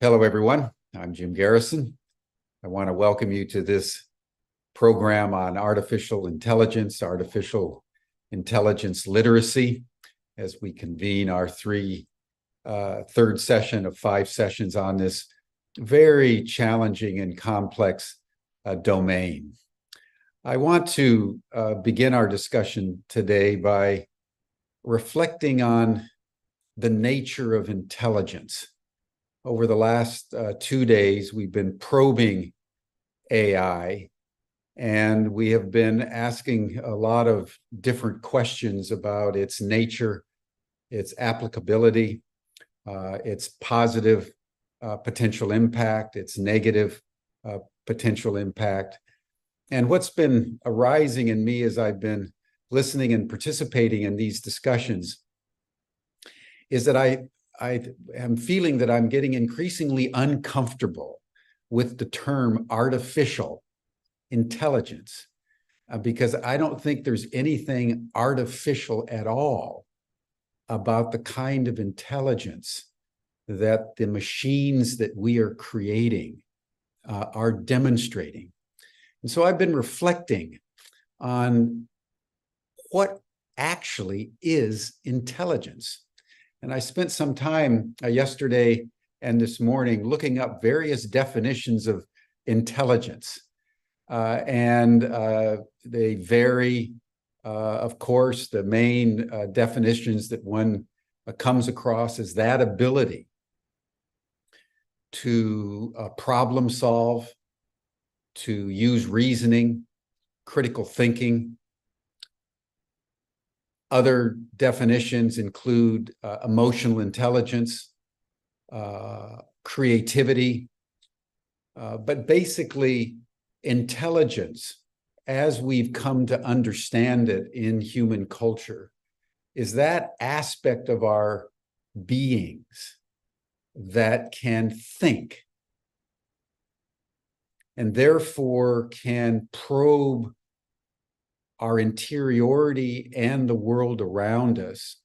Hello, everyone. I'm Jim Garrison. I want to welcome you to this program on artificial intelligence literacy, as we convene our third session of 5 sessions on this very challenging and complex domain. I want to begin our discussion today by reflecting on the nature of intelligence. Over the last 2 days, we've been probing AI, and we have been asking a lot of different questions about its nature, its applicability, its positive potential impact, its negative potential impact. And what's been arising in me as I've been listening and participating in these discussions is that I am feeling that I'm getting increasingly uncomfortable with the term artificial intelligence, because I don't think there's anything artificial at all about the kind of intelligence that the machines that we are creating are demonstrating. And so I've been reflecting on what actually is intelligence. And I spent some time yesterday and this morning looking up various definitions of intelligence. They vary. Of course, the main definitions that one comes across is that ability to problem solve, to use reasoning, critical thinking. Other definitions include emotional intelligence, creativity, but basically intelligence, as we've come to understand it in human culture, is that aspect of our beings that can think and therefore can probe our interiority and the world around us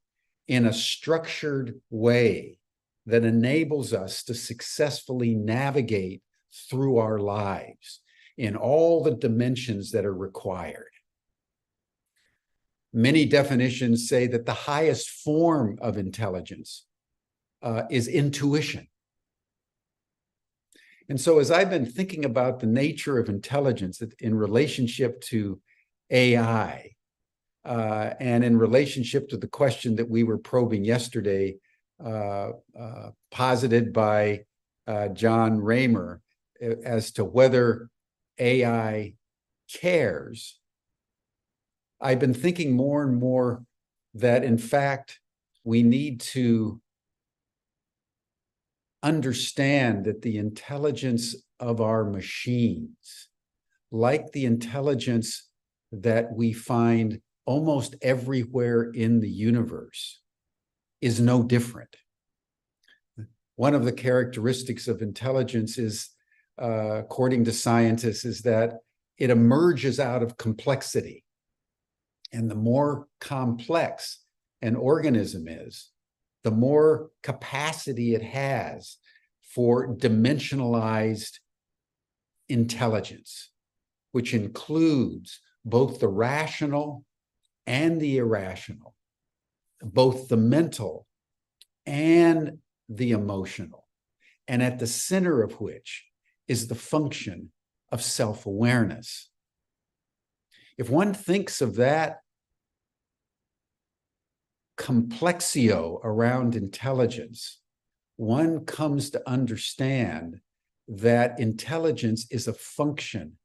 in a structured way that enables us to successfully navigate through our lives in all the dimensions that are required. Many definitions say that the highest form of intelligence is intuition. And so as I've been thinking about the nature of intelligence in relationship to AI, and in relationship to the question that we were probing yesterday, posited by John Raymer, as to whether AI cares, I've been thinking more and more that, in fact, we need to understand that the intelligence of our machines, like the intelligence that we find almost everywhere in the universe, is no different. One of the characteristics of intelligence is, according to scientists, is that it emerges out of complexity. And the more complex an organism is, the more capacity it has for dimensionalized intelligence, which includes both the rational and the irrational, both the mental and the emotional, and at the center of which is the function of self-awareness. If one thinks of that complexio around intelligence, one comes to understand that intelligence is a function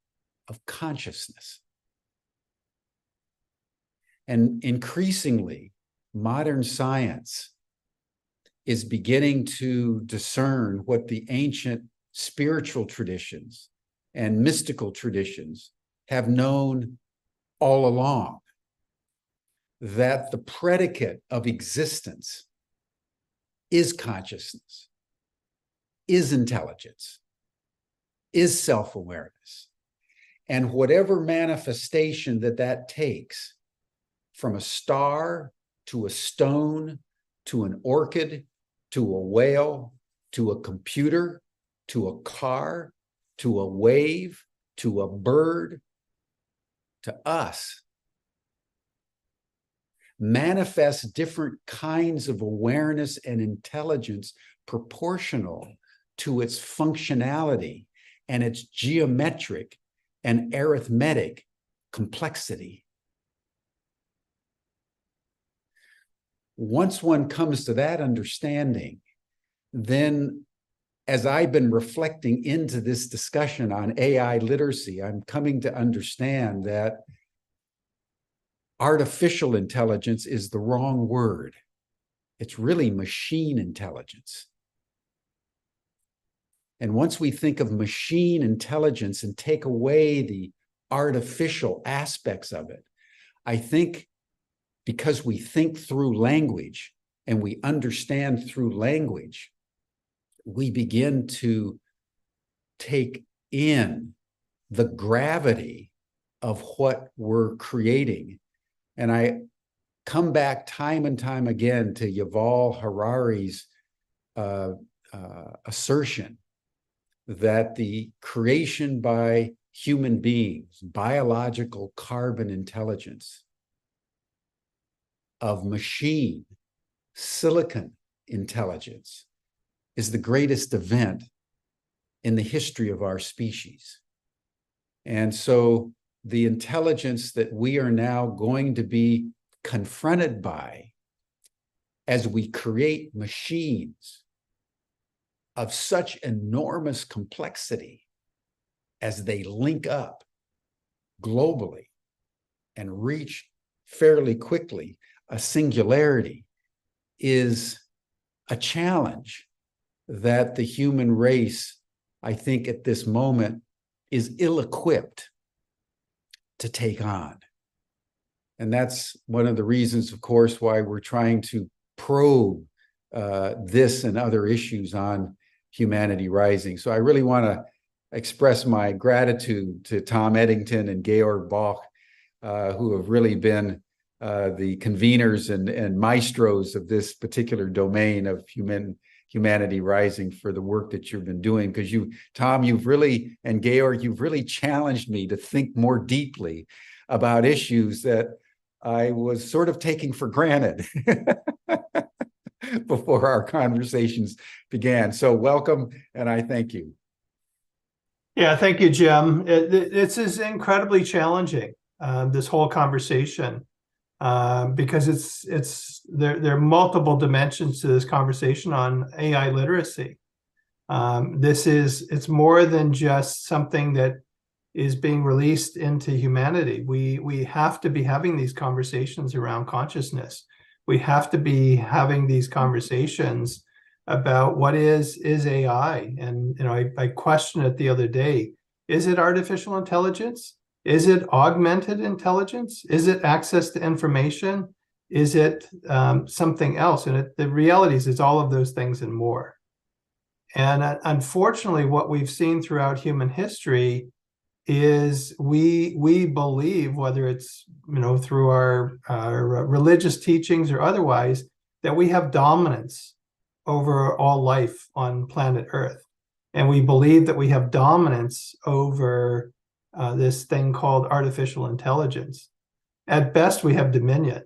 of consciousness. And increasingly, modern science is beginning to discern what the ancient spiritual traditions and mystical traditions have known all along, that the predicate of existence is consciousness, is intelligence, is self-awareness. And whatever manifestation that takes, from a star to a stone to an orchid to a whale to a computer to a car, to a wave, to a bird, to us, manifests different kinds of awareness and intelligence proportional to its functionality and its geometric and arithmetic complexity. Once one comes to that understanding, then as I've been reflecting into this discussion on AI literacy, I'm coming to understand that artificial intelligence is the wrong word. It's really machine intelligence. And once we think of machine intelligence and take away the artificial aspects of it, I think because we think through language and we understand through language, we begin to take in the gravity of what we're creating. And I come back time and time again to Yuval Harari's assertion that the creation by human beings, biological carbon intelligence, of machine, silicon intelligence, is the greatest event in the history of our species. And so the intelligence that we are now going to be confronted by as we create machines of such enormous complexity as they link up globally and reach fairly quickly a singularity is a challenge that the human race, I think at this moment, is ill-equipped to take on. And that's one of the reasons, of course, why we're trying to probe this and other issues on Humanity Rising. So I really want to express my gratitude to Tom Eddington and Georg Boch, who have really been the conveners and maestros of this particular domain of Humanity Rising for the work that you've been doing. Because you, Tom, and Georg, you've really challenged me to think more deeply about issues that I was sort of taking for granted before our conversations began. So welcome, and I thank you. Yeah, thank you, Jim. This is incredibly challenging, this whole conversation. Because there are multiple dimensions to this conversation on AI literacy. It's more than just something that is being released into humanity. We have to be having these conversations around consciousness. We have to be having these conversations about what is AI. And I questioned it the other day. Is it artificial intelligence? Is it augmented intelligence? Is it access to information? Is it something else? And the reality is it's all of those things and more. And unfortunately, what we've seen throughout human history is we believe, whether it's through our religious teachings or otherwise, that we have dominance over all life on planet Earth. And we believe that we have dominance over this thing called artificial intelligence. At best, we have dominion.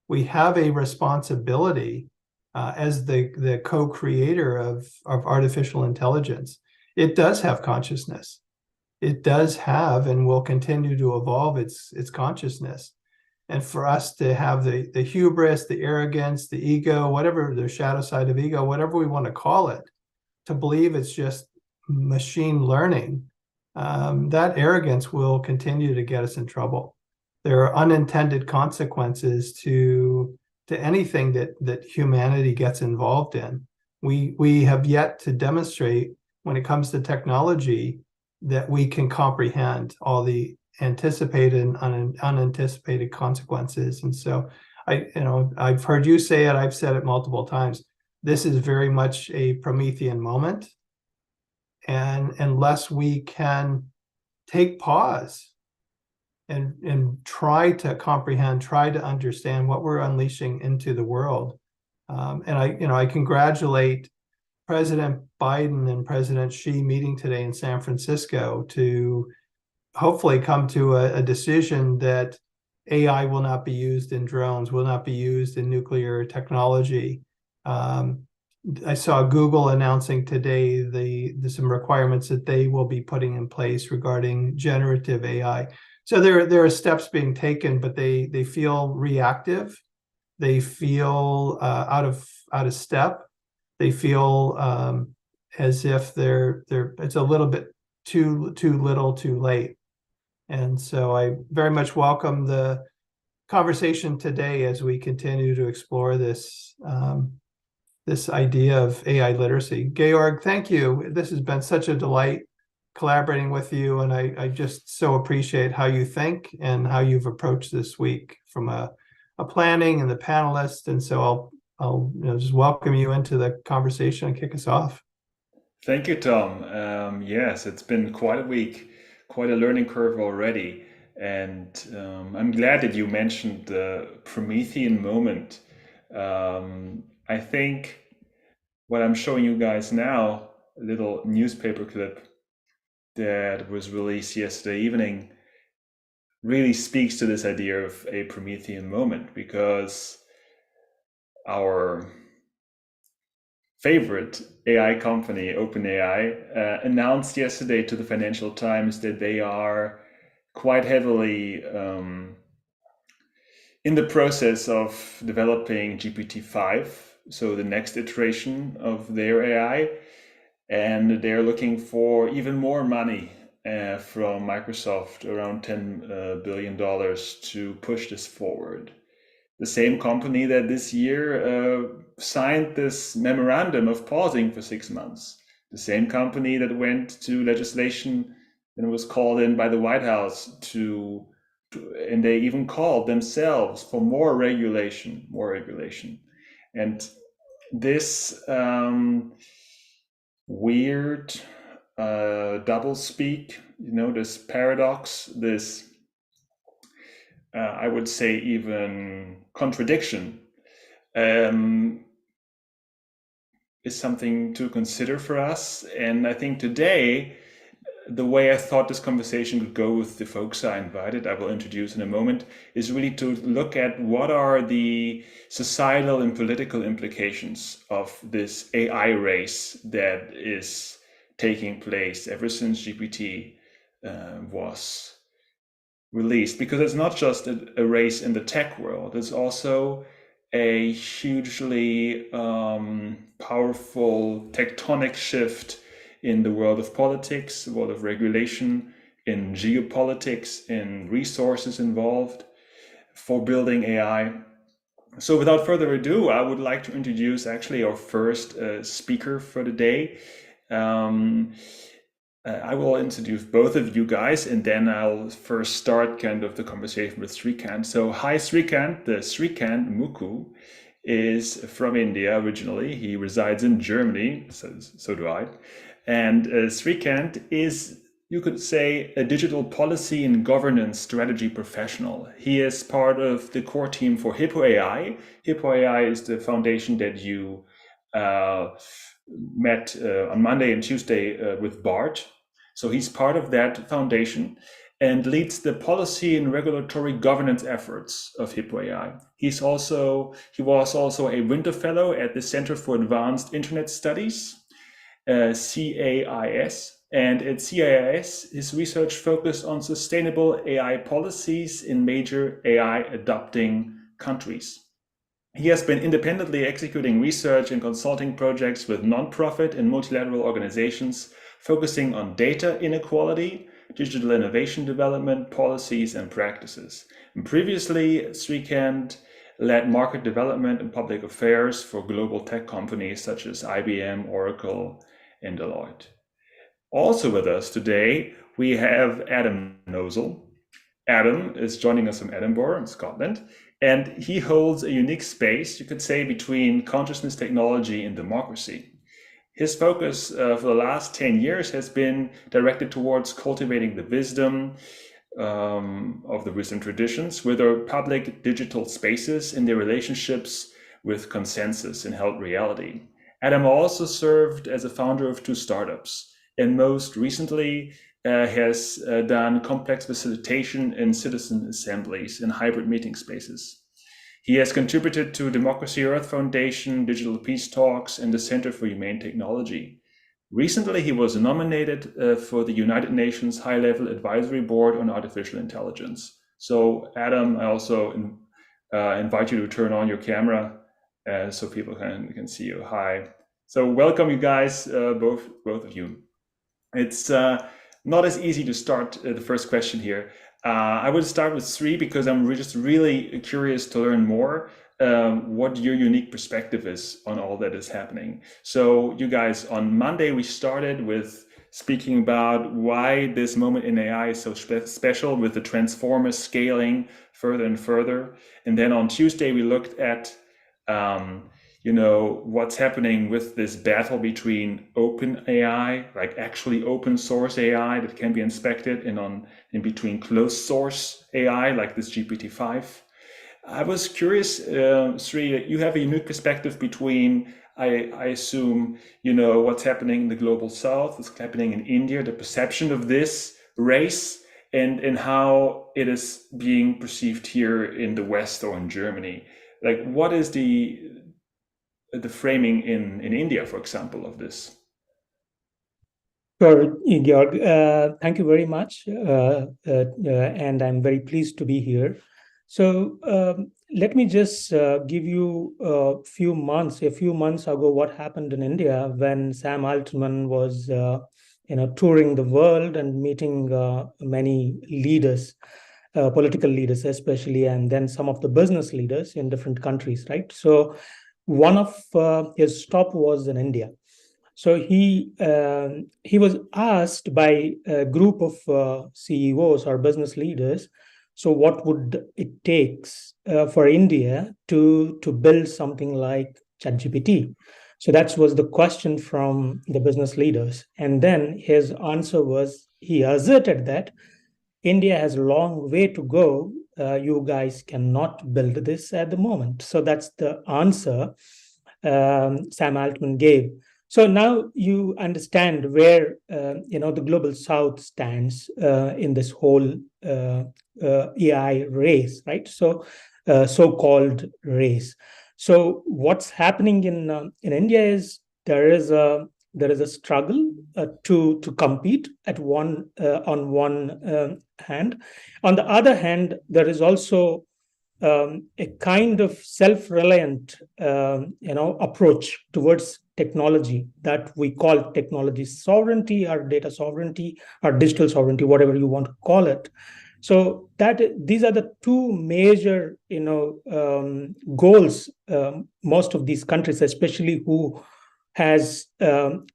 We have a responsibility as the co-creator of artificial intelligence. It does have consciousness. It does have and will continue to evolve its consciousness. And for us to have the hubris, the arrogance, the ego, whatever, the shadow side of ego, whatever we want to call it, to believe it's just machine learning, that arrogance will continue to get us in trouble. There are unintended consequences to anything that humanity gets involved in. We have yet to demonstrate, when it comes to technology, that we can comprehend all the anticipated and unanticipated consequences. And so I've heard you say it, I've said it multiple times. This is very much a Promethean moment. And unless we can take pause and try to comprehend, try to understand what we're unleashing into the world. And I congratulate President Biden and President Xi meeting today in San Francisco to hopefully come to a decision that AI will not be used in drones, will not be used in nuclear technology. I saw Google announcing today some requirements that they will be putting in place regarding generative AI. So there are steps being taken, but they feel reactive. They feel out of step. They feel as if it's a little bit too little, too late. And so I very much welcome the conversation today as we continue to explore this this idea of AI literacy. Georg, thank you. This has been such a delight collaborating with you, and I just so appreciate how you think and how you've approached this week from a planning and the panelists. And so I'll just welcome you into the conversation and kick us off. Thank you, Tom. Yes, it's been quite a week, quite a learning curve already. And I'm glad that you mentioned the Promethean Moment. I think what I'm showing you guys now, a little newspaper clip that was released yesterday evening, really speaks to this idea of a Promethean moment, because our favorite AI company, OpenAI, announced yesterday to the Financial Times that they are quite heavily in the process of developing GPT-5, so the next iteration of their AI, and they're looking for even more money from Microsoft, around $10 billion, to push this forward. The same company that this year signed this memorandum of pausing for 6 months. The same company that went to legislation and was called in by the White House and they even called themselves for more regulation. And this weird double speak, this paradox, this I would say even contradiction, is something to consider for us. And I think today, the way I thought this conversation would go with the folks I invited, I will introduce in a moment, is really to look at what are the societal and political implications of this AI race that is taking place ever since GPT was released. Because it's not just a race in the tech world, it's also a hugely powerful tectonic shift in the world of politics, the world of regulation, in geopolitics, in resources involved for building AI. So without further ado, I would like to introduce actually our first speaker for the day. I will introduce both of you guys, and then I'll first start kind of the conversation with Sreekanth. So hi, Sreekanth. Sreekanth Mukku is from India originally. He resides in Germany, so do I. And Sreekanth is, you could say, a digital policy and governance strategy professional. He is part of the core team for Hippo AI. Hippo AI is the foundation that you met on Monday and Tuesday with Bart. So he's part of that foundation and leads the policy and regulatory governance efforts of Hippo AI. He was also a Winter Fellow at the Center for Advanced Internet Studies, CAIS. And at CAIS, his research focused on sustainable AI policies in major AI adopting countries. He has been independently executing research and consulting projects with nonprofit and multilateral organizations focusing on data inequality, digital innovation development, policies, and practices. And previously, Sreekanth led market development and public affairs for global tech companies such as IBM, Oracle, and Deloitte. Also with us today, we have Adam Nosal. Adam is joining us from Edinburgh in Scotland, and he holds a unique space, you could say, between consciousness technology and democracy. His focus for the last 10 years has been directed towards cultivating the wisdom of the wisdom traditions with our public digital spaces in their relationships with consensus and held reality. Adam also served as a founder of 2 startups, and most recently has done complex facilitation in citizen assemblies in hybrid meeting spaces. He has contributed to Democracy Earth Foundation, Digital Peace Talks, and the Center for Humane Technology. Recently, he was nominated for the United Nations High-Level Advisory Board on Artificial Intelligence. So, Adam, I also invite you to turn on your camera so people can see you. Hi. So, welcome, you guys, both of you. It's not as easy to start the first question here. I would start with Sri because I'm just really curious to learn more what your unique perspective is on all that is happening. So you guys, on Monday, we started with speaking about why this moment in AI is so special with the transformers scaling further and further. And then on Tuesday, we looked at what's happening with this battle between open AI, like actually open source AI that can be inspected, and in between closed source AI, like this GPT-5. I was curious, Sri, you have a unique perspective between, I assume, what's happening in the global south, what's happening in India, the perception of this race, and how it is being perceived here in the West or in Germany. Like, what is the framing in India, for example, of this? Sure, Georg. Thank you very much, and I'm very pleased to be here. So let me just give you a few months ago what happened in India when Sam Altman was touring the world and meeting many leaders, political leaders especially, and then some of the business leaders in different countries, right? So one of his stop was in India. So he was asked by a group of CEOs or business leaders, so what would it takes for India to build something like ChatGPT? So that was the question from the business leaders. And then his answer was, he asserted that India has a long way to go. You guys cannot build this at the moment. So that's the answer Sam Altman gave. So now you understand where the global South stands in this whole AI race, right? So so-called race. So what's happening in India is there is a struggle to compete on one hand. On the other hand, there is also a kind of self-reliant approach towards technology that we call technology sovereignty or data sovereignty or digital sovereignty, whatever you want to call it. So these are the two major goals most of these countries, especially who has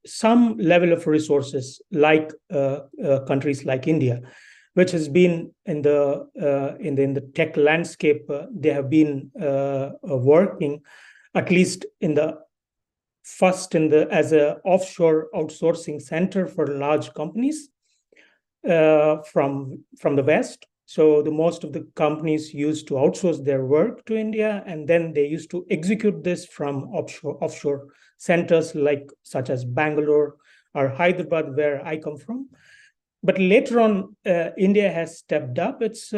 some level of resources like countries like India, which has been in the tech landscape. They have been working, at least as a offshore outsourcing center for large companies from the West. So most of the companies used to outsource their work to India, and then they used to execute this from offshore centers such as Bangalore or Hyderabad, where I come from. But later on, India has stepped up its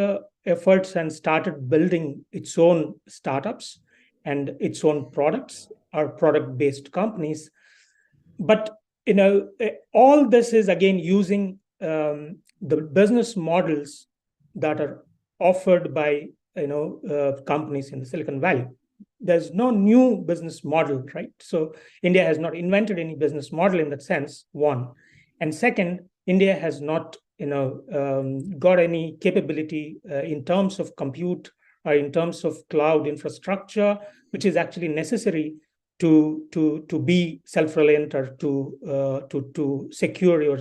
efforts and started building its own startups and its own products or product-based companies. But all this is again using the business models that are offered by companies in the Silicon Valley. There's no new business model, right? So India has not invented any business model in that sense, one. And second, India has not got any capability in terms of compute or in terms of cloud infrastructure, which is actually necessary to be self-reliant or to secure your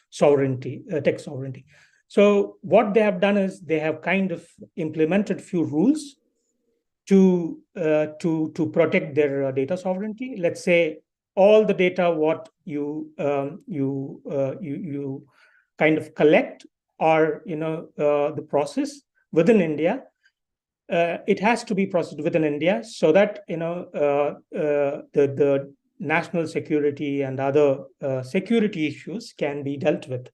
sovereignty, tech sovereignty. So what they have done is they have kind of implemented few rules to protect their data sovereignty. Let's say all the data what you kind of collect or the process within India, it has to be processed within India so that the national security and other security issues can be dealt with.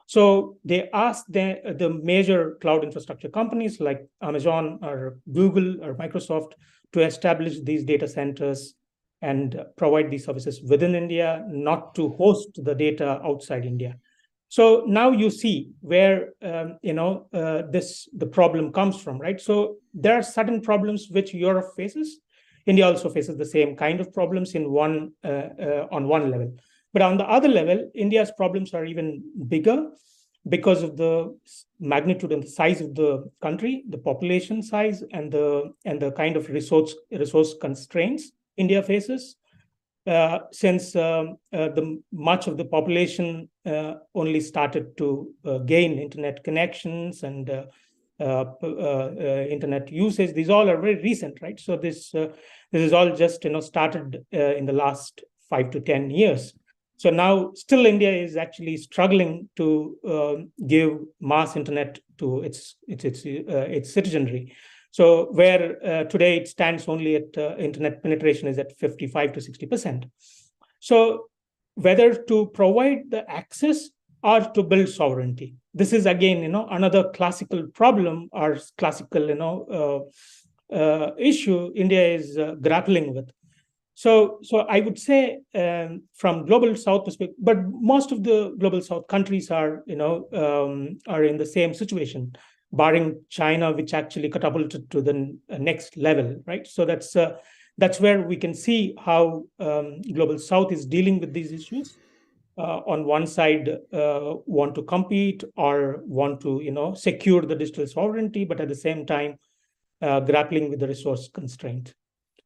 So they asked the major cloud infrastructure companies like Amazon or Google or Microsoft to establish these data centers and provide these services within India, not to host the data outside India. So now you see where the problem comes from, right? So there are certain problems which Europe faces. India also faces the same kind of problems on one level. But on the other level, India's problems are even bigger because of the magnitude and the size of the country, the population size, and the kind of resource constraints India faces. Since the much of the population only started to gain internet connections and internet usage, these all are very recent, right? So this is all just started in the last 5 to 10 years. So now still India is actually struggling to give mass internet to its citizenry. So where today it stands only at internet penetration is at 55 to 60%. So whether to provide the access or to build sovereignty, this is again another classical problem or classical issue India is grappling with. So I would say from global South perspective, but most of the global South countries are in the same situation, barring China, which actually catapulted to the next level, right? So that's where we can see how global South is dealing with these issues. On one side, want to compete or want to secure the digital sovereignty, but at the same time grappling with the resource constraint.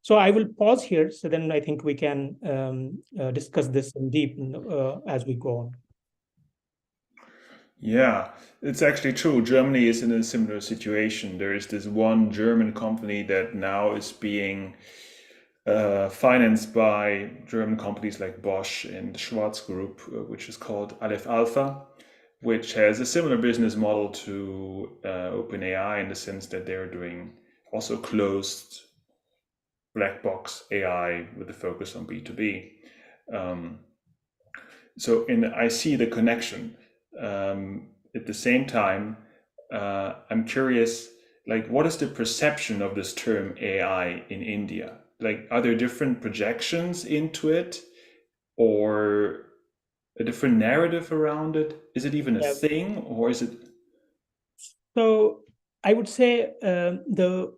So I will pause here. So then I think we can discuss this in deep as we go on. Yeah, it's actually true. Germany is in a similar situation. There is this one German company that now is being financed by German companies like Bosch and the Schwarz Group, which is called Aleph Alpha, which has a similar business model to OpenAI in the sense that they're doing also closed black box AI with a focus on B2B. I see the connection. At the same time, I'm curious, like, what is the perception of this term AI in India? Like, are there different projections into it or a different narrative around it? Is it even a thing, or is it? So I would say the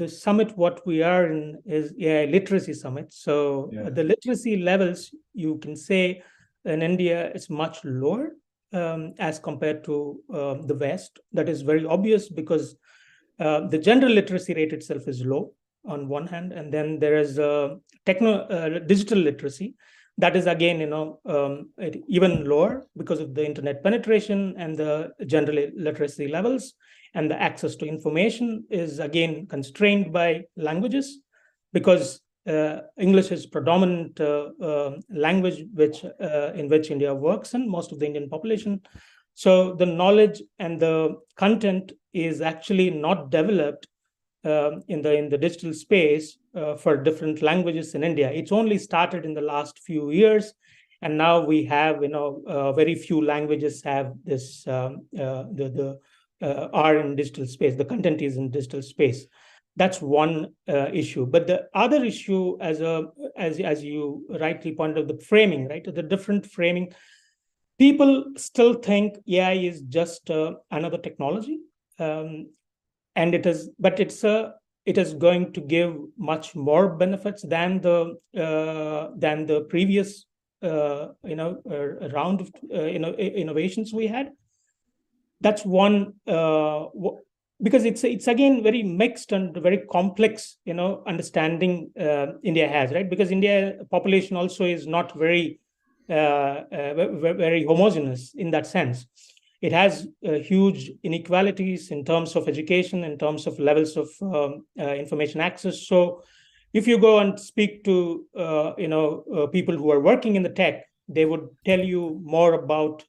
summit what we are in is AI literacy summit. So the literacy levels, you can say in India is much lower as compared to the West. That is very obvious because the general literacy rate itself is low on one hand, and then there is digital literacy that is again even lower because of the internet penetration and the general literacy levels, and the access to information is again constrained by languages because English is predominant language in which India works and most of the Indian population. So the knowledge and the content is actually not developed in the digital space for different languages in India. It's only started in the last few years, and now we have very few languages have this are in digital space. The content is in digital space. That's one issue. But the other issue, as you rightly pointed out, the framing, right? The different framing. People still think AI is just another technology. And it is going to give much more benefits than the previous round of innovations we had. That's one because it's again very mixed and very complex understanding India has, right? Because India population also is not very homogeneous in that sense. It has huge inequalities in terms of education, in terms of levels of information access. So if you go and speak to people who are working in the tech, they would tell you more about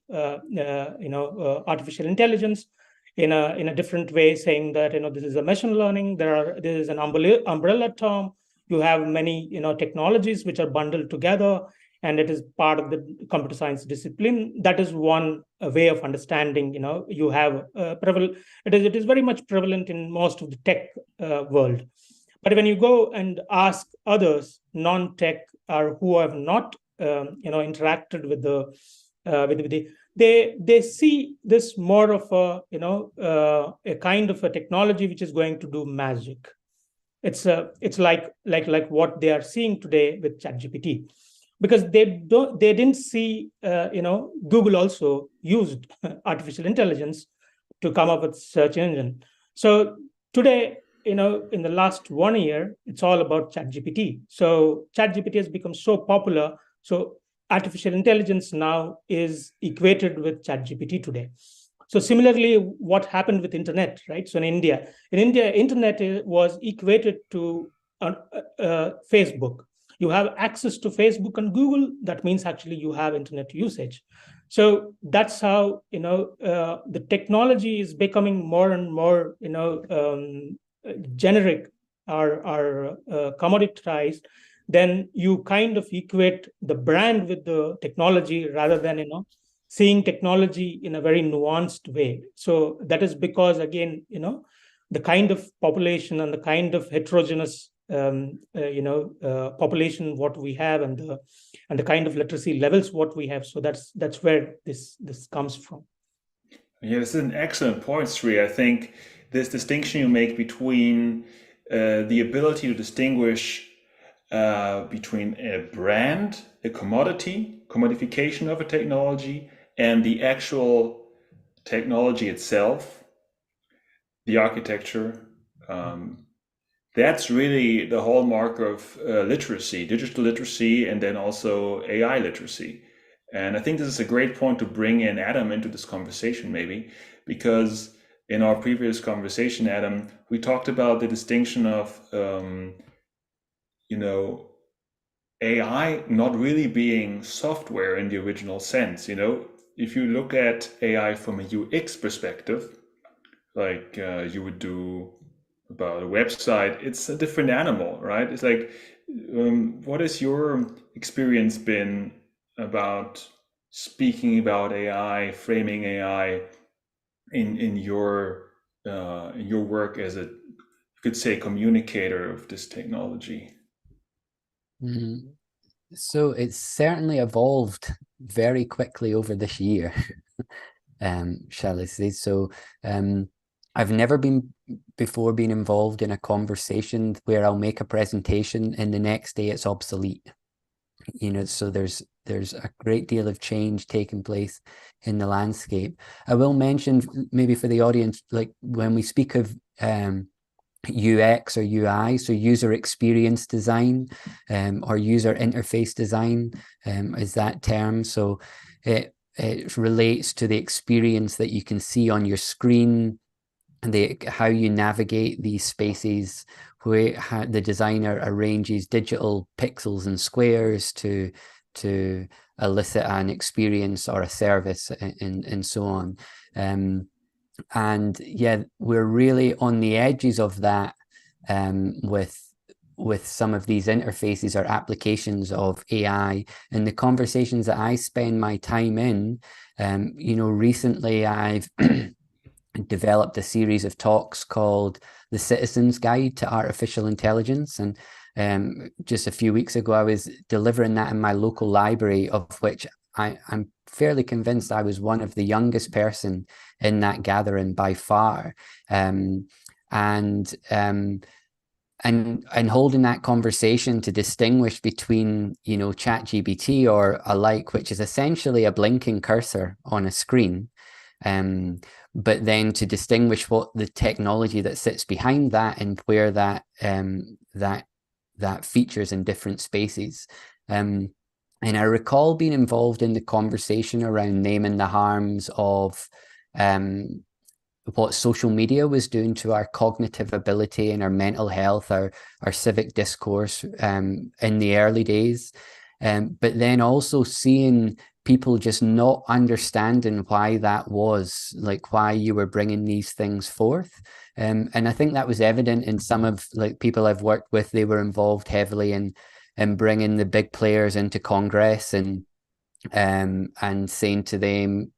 artificial intelligence in a different way, saying that this is a machine learning. There is an umbrella term. You have many, technologies which are bundled together, and it is part of the computer science discipline. That is one way of understanding. You have it is very much prevalent in most of the tech world. But when you go and ask others, non-tech, or who have not, interacted with they see this more of a kind of a technology which is going to do magic. It's like what they are seeing today with ChatGPT, because they didn't see, Google also used artificial intelligence to come up with search engine. So today, in the last 1 year, it's all about ChatGPT. So ChatGPT has become so popular. So artificial intelligence now is equated with ChatGPT today. So similarly, what happened with internet, right? So in India, internet was equated to Facebook. You have access to Facebook and Google. That means actually you have internet usage. So that's how the technology is becoming more and more generic or commoditized. Then you kind of equate the brand with the technology rather than seeing technology in a very nuanced way. So that is because, again, the kind of population and the kind of heterogeneous population what we have, and the kind of literacy levels what we have. So that's where this comes from. Yeah, this is an excellent point, Sri. I think this distinction you make between the ability to distinguish between a brand, a commodification of a technology, and the actual technology itself, the architecture, that's really the hallmark of literacy, digital literacy, and then also AI literacy. And I think this is a great point to bring in Adam into this conversation, maybe, because in our previous conversation, Adam, we talked about the distinction of, AI not really being software in the original sense. If you look at AI from a UX perspective, like you would do about a website, it's a different animal, right? It's like, what has your experience been about speaking about AI, framing AI in your work as a, you could say, communicator of this technology? So it's certainly evolved very quickly over this year, shall I say. So I've never been involved in a conversation where I'll make a presentation and the next day it's obsolete. So there's a great deal of change taking place in the landscape. I will mention, maybe for the audience, like when we speak of UX or UI, so user experience design, or user interface design, is that term. So it relates to the experience that you can see on your screen, and how you navigate these spaces, where the designer arranges digital pixels and squares to elicit an experience or a service, and so on. And yeah, we're really on the edges of that, with some of these interfaces or applications of AI. And the conversations that I spend my time in, recently I've developed a series of talks called The Citizen's Guide to Artificial Intelligence. And just a few weeks ago, I was delivering that in my local library, of which I'm fairly convinced I was one of the youngest person in that gathering by far. And holding that conversation to distinguish between, ChatGPT or alike, which is essentially a blinking cursor on a screen, but then to distinguish what the technology that sits behind that and where that features in different spaces. And I recall being involved in the conversation around naming the harms of what social media was doing to our cognitive ability and our mental health, our civic discourse in the early days. But then also seeing people just not understanding why that was, like why you were bringing these things forth. And I think that was evident in some of like people I've worked with. They were involved heavily in bringing the big players into Congress and saying to them,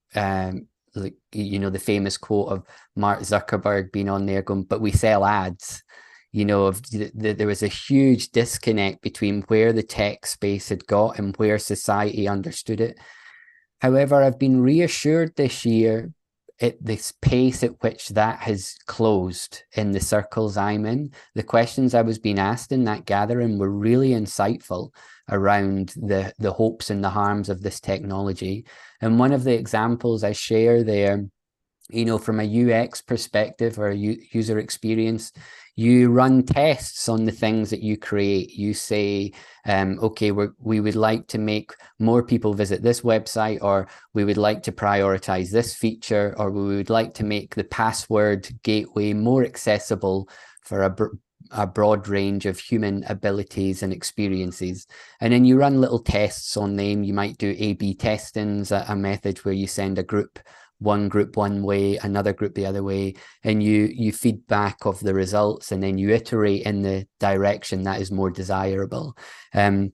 like, you know, the famous quote of Mark Zuckerberg being on there going, "But we sell ads." You know, there was a huge disconnect between where the tech space had got and where society understood it. However, I've been reassured this year at this pace at which that has closed in the circles I'm in. The questions I was being asked in that gathering were really insightful around the hopes and the harms of this technology. And one of the examples I share there, you know, from a UX perspective or a user experience, you run tests on the things that you create. You say, okay, we would like to make more people visit this website, or we would like to prioritize this feature, or we would like to make the password gateway more accessible for a broad range of human abilities and experiences. And then you run little tests on them. You might do A/B testings, a method where you send a group one way, another group the other way, and you feedback of the results, and then you iterate in the direction that is more desirable. And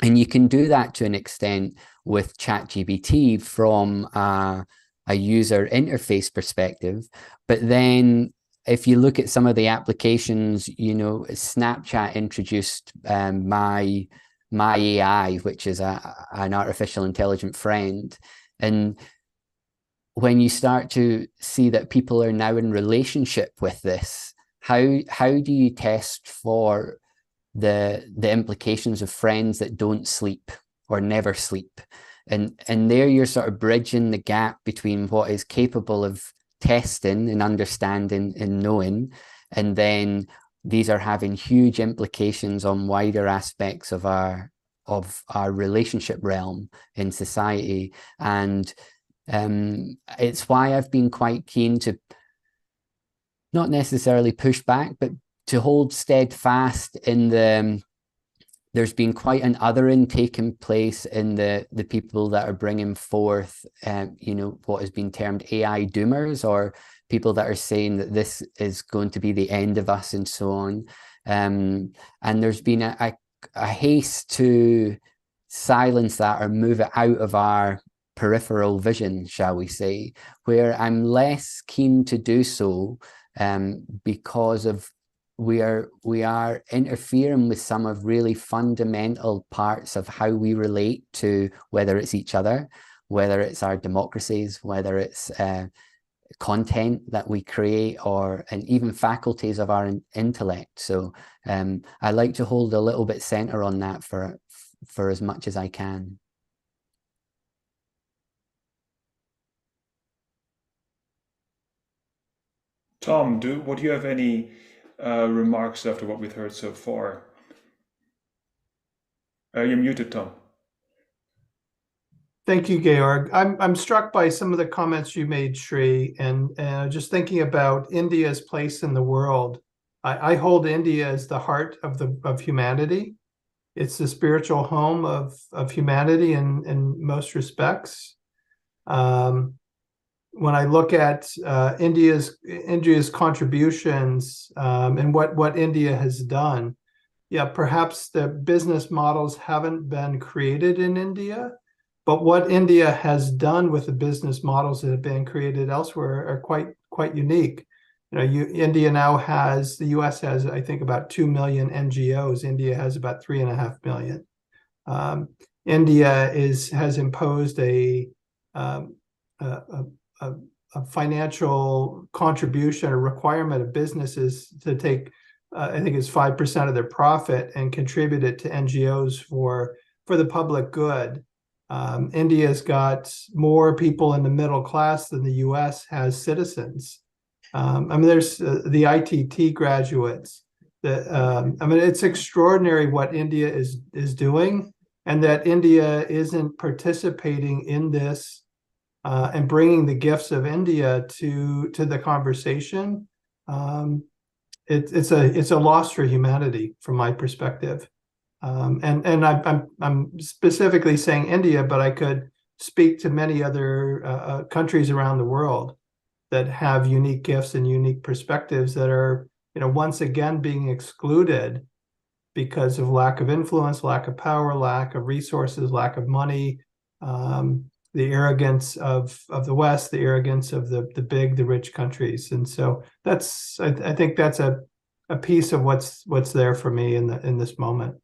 you can do that to an extent with ChatGPT from a user interface perspective. But then if you look at some of the applications, you know, Snapchat introduced my AI, which is an artificial intelligent friend. And when you start to see that people are now in relationship with this, how do you test for the implications of friends that don't sleep or never sleep? And there you're sort of bridging the gap between what is capable of testing and understanding and knowing, and then these are having huge implications on wider aspects of our relationship realm in society. And it's why I've been quite keen to not necessarily push back, but to hold steadfast in there's been quite an othering taking place in the people that are bringing forth, you know, what has been termed AI doomers, or people that are saying that this is going to be the end of us and so on. And there's been a haste to silence that or move it out of our peripheral vision, shall we say, where I'm less keen to do so, because of we are interfering with some of really fundamental parts of how we relate to, whether it's each other, whether it's our democracies, whether it's content that we create, and even faculties of our intellect. So I like to hold a little bit center on that for as much as I can. Tom, do you have any remarks after what we've heard so far? You're muted, Tom. Thank you, Georg. I'm struck by some of the comments you made, Sri, and just thinking about India's place in the world. I hold India as the heart of humanity. It's the spiritual home of humanity in most respects. When I look at India's contributions and what India has done, yeah, perhaps the business models haven't been created in India, but what India has done with the business models that have been created elsewhere are quite unique. You know, India now has, the U.S. has, I think, about 2 million NGOs. India has about 3.5 million. India has imposed a financial contribution or requirement of businesses to take, I think it's 5% of their profit and contribute it to NGOs for the public good. India's got more people in the middle class than the US has citizens. I mean, there's the ITT graduates. I mean, it's extraordinary what India is doing, and that India isn't participating in this and bringing the gifts of India to the conversation. It's a loss for humanity from my perspective. And I'm specifically saying India, but I could speak to many other countries around the world that have unique gifts and unique perspectives that are, once again being excluded because of lack of influence, lack of power, lack of resources, lack of money, the arrogance of the West, the arrogance of the rich countries. And so I think that's a piece of what's there for me in this moment.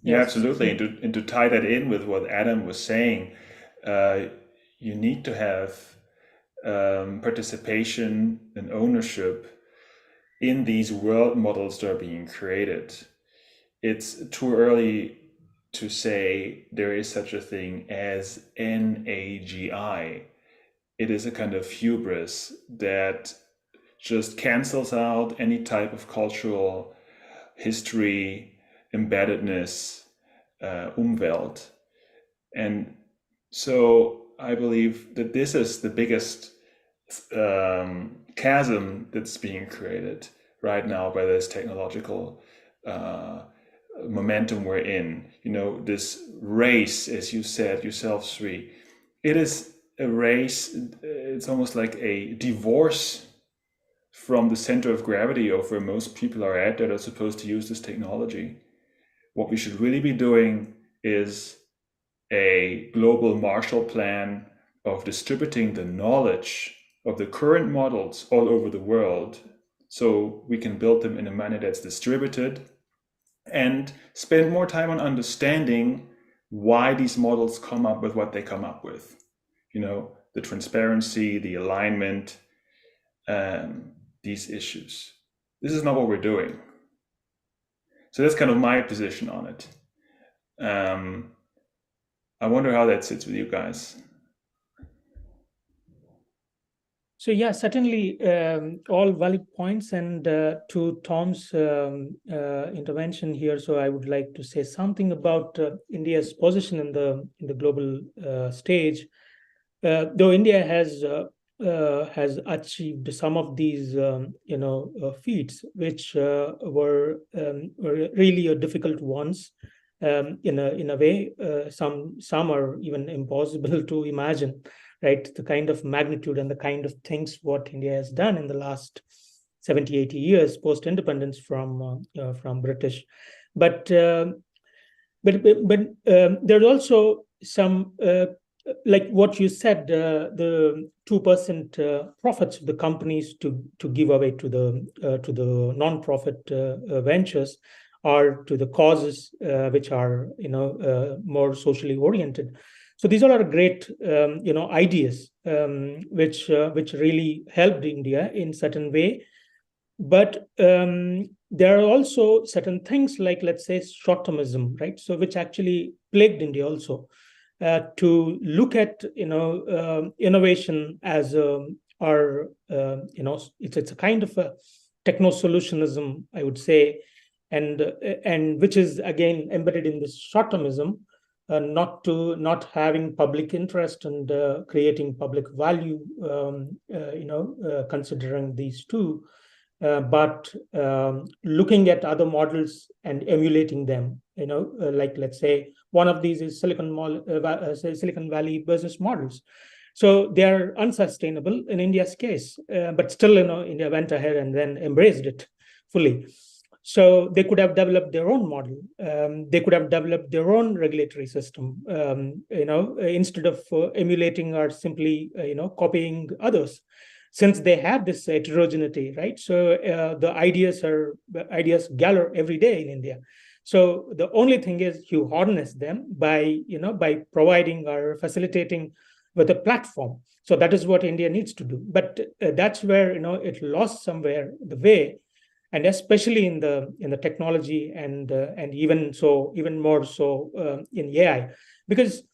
Yeah, Yes. absolutely. And to tie that in with what Adam was saying, you need to have participation and ownership in these world models that are being created. It's too early to say there is such a thing as an AGI. It is a kind of hubris that just cancels out any type of cultural history, embeddedness, Umwelt. And so I believe that this is the biggest chasm that's being created right now by this technological momentum we're in. This race, as you said yourself, Sri, it is a race. It's almost like a divorce from the center of gravity of where most people are at that are supposed to use this technology. What we should really be doing is a global Marshall Plan of distributing the knowledge of the current models all over the world so we can build them in a manner that's distributed, and spend more time on understanding why these models come up with what they come up with. The transparency, the alignment, these issues. This is not what we're doing. So that's kind of my position on it. I wonder how that sits with you guys. So yeah, certainly all valid points, and to Tom's intervention here. So I would like to say something about India's position in the global stage. Though India has achieved some of these feats, which were really difficult ones. In a way, some are even impossible to imagine, right? The kind of magnitude and the kind of things what India has done in the last 70, 80 years post-independence from British. But there's also some, like what you said, the 2% profits of the companies to give away to the non-profit ventures, or to the causes which are more socially oriented. So these all are great ideas which really helped India in certain way. But there are also certain things like, let's say, short-termism, right? So which actually plagued India also. To look at innovation as it's a kind of a techno-solutionism, I would say, and which is again embedded in this short-termism, not having public interest and creating public value, considering these two, but looking at other models and emulating them. Like, let's say one of these is Silicon Valley business models. So they are unsustainable in India's case, but still, India went ahead and then embraced it fully. So they could have developed their own model. They could have developed their own regulatory system, instead of emulating or simply, copying others, since they have this heterogeneity, right? So the ideas gather every day in India. So the only thing is you harness them by providing or facilitating with a platform. So that is what India needs to do. But that's where it lost somewhere the way. And especially in the technology and even more so in AI, because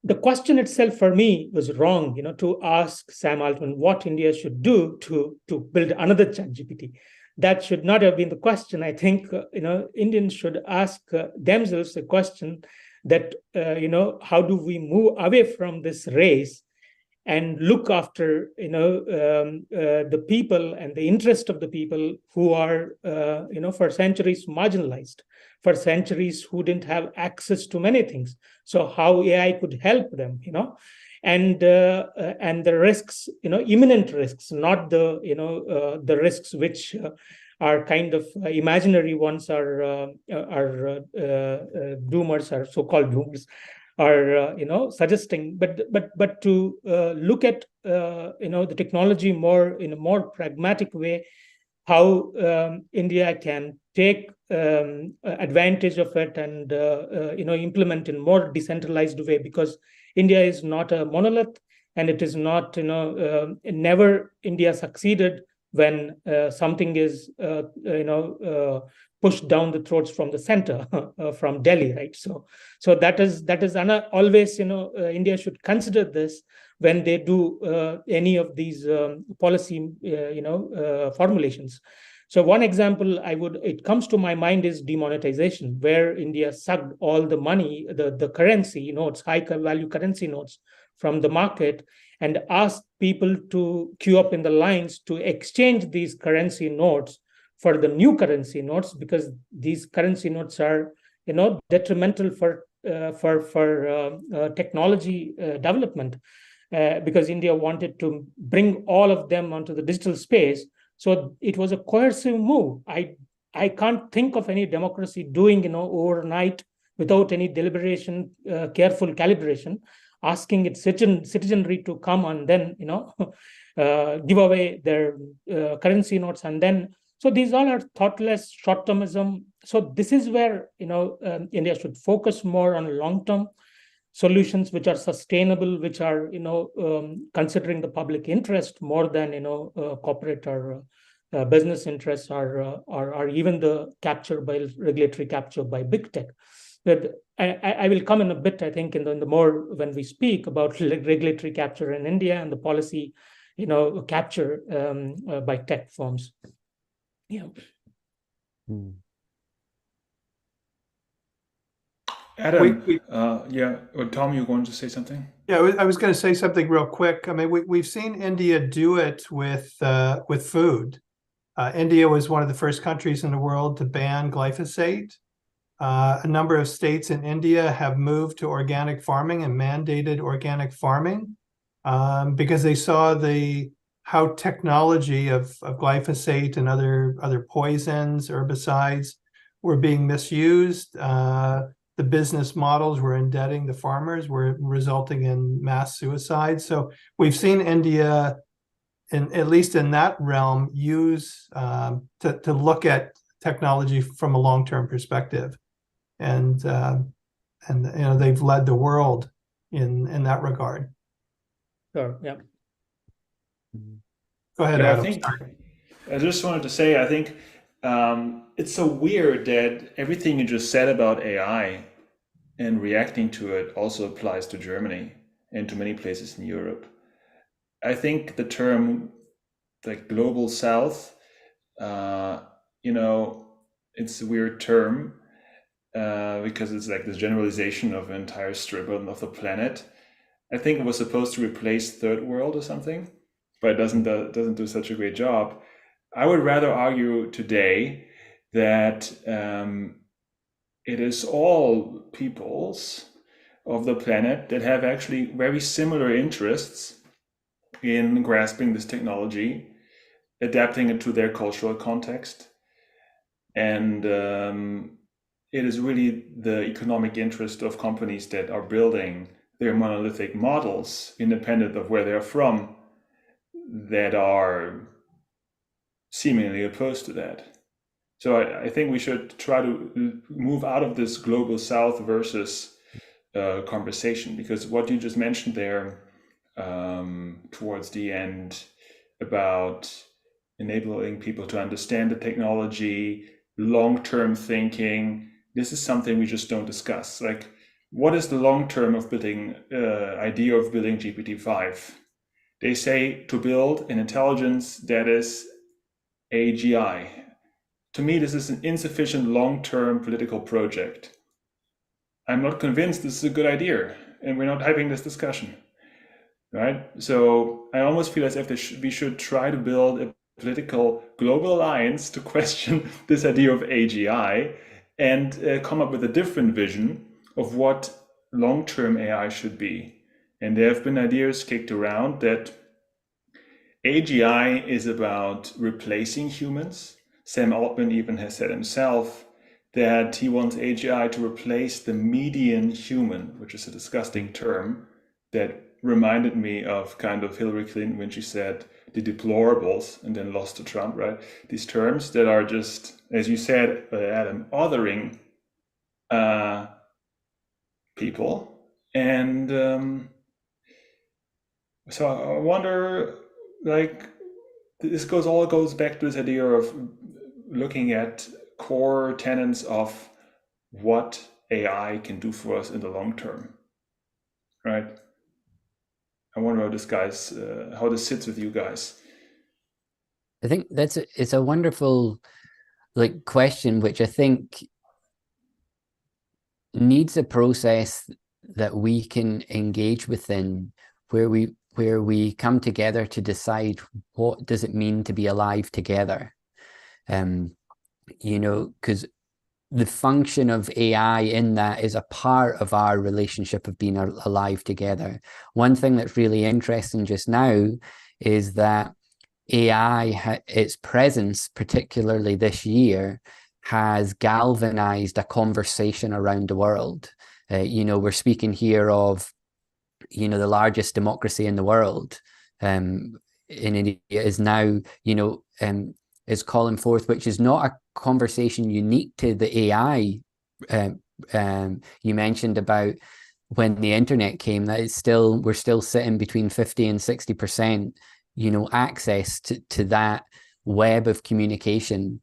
the question itself for me was wrong. To ask Sam Altman what India should do to build another ChatGPT. That should not have been the question. I think Indians should ask themselves the question that how do we move away from this race and look after the people and the interest of the people who are for centuries marginalized, for centuries who didn't have access to many things. So how AI could help them, and the risks, imminent risks, not the risks which are kind of imaginary ones, are doomers, or so-called doomers, are suggesting, but to look at the technology more in a more pragmatic way, how India can take advantage of it and implement in more decentralized way, because India is not a monolith, and it is not never India succeeded when something is pushed down the throats from the center, from Delhi, right? So that is always India should consider this when they do any of these policy formulations. So one example it comes to my mind is demonetization, where India sucked all the money, the currency notes, high value currency notes from the market, and asked people to queue up in the lines to exchange these currency notes for the new currency notes, because these currency notes are detrimental for technology development, because India wanted to bring all of them onto the digital space. So it was a coercive move. I can't think of any democracy doing overnight, without any deliberation, careful calibration, asking its citizenry to come and then give away their currency notes, and then so these all are thoughtless short-termism. So this is where India should focus more on long-term solutions which are sustainable, which are considering the public interest more than corporate or business interests, or even the regulatory capture by big tech. But I will come in a bit, I think, in the more when we speak about regulatory capture in India and the policy capture by tech firms. Yeah. Adam, or Tom, you going to say something? Yeah, I was going to say something real quick. I mean, we've seen India do it with food. India was one of the first countries in the world to ban glyphosate. A number of states in India have moved to organic farming and mandated organic farming because they saw how technology of glyphosate and other poisons, herbicides were being misused. The business models were indebting the farmers, were resulting in mass suicide. So we've seen India, at least in that realm, use to look at technology from a long-term perspective, and they've led the world in that regard. Sure. Yeah. Go ahead, Adam. I just wanted to say, I think it's so weird that everything you just said about AI and reacting to it also applies to Germany and to many places in Europe. I think the term like global south, it's a weird term because it's like this generalization of an entire strip of the planet. I think it was supposed to replace third world or something, but it doesn't do such a great job. I would rather argue today that it is all peoples of the planet that have actually very similar interests in grasping this technology, adapting it to their cultural context. And it is really the economic interest of companies that are building their monolithic models, independent of where they're from, that are seemingly opposed to that. So I think we should try to move out of this global south versus conversation, because what you just mentioned there towards the end about enabling people to understand the technology, long-term thinking, this is something we just don't discuss. Like, what is the long-term of building idea of building GPT-5? They say to build an intelligence that is AGI. To me, this is an insufficient long-term political project. I'm not convinced this is a good idea, and we're not having this discussion. right? So I almost feel as if we should try to build a political global alliance to question this idea of AGI and come up with a different vision of what long-term AI should be. And there have been ideas kicked around that AGI is about replacing humans. Sam Altman even has said himself that he wants AGI to replace the median human, which is a disgusting term that reminded me of kind of Hillary Clinton when she said the deplorables and then lost to Trump, right? These terms that are just, as you said, Adam, othering people. And so I wonder, like, this all goes back to this idea of looking at core tenets of what AI can do for us in the long term, right? I wonder how how this sits with you guys. I think it's a wonderful question, which I think needs a process that we can engage within, where we come together to decide what does it mean to be alive together. Because the function of AI in that is a part of our relationship of being alive together. One thing that's really interesting just now is that AI, its presence, particularly this year, has galvanized a conversation around the world. We're speaking here of, the largest democracy in the world, in India, is now, is calling forth, which is not a conversation unique to the AI. You mentioned about when the internet came, that we're still sitting between 50 and 60%, access to that web of communication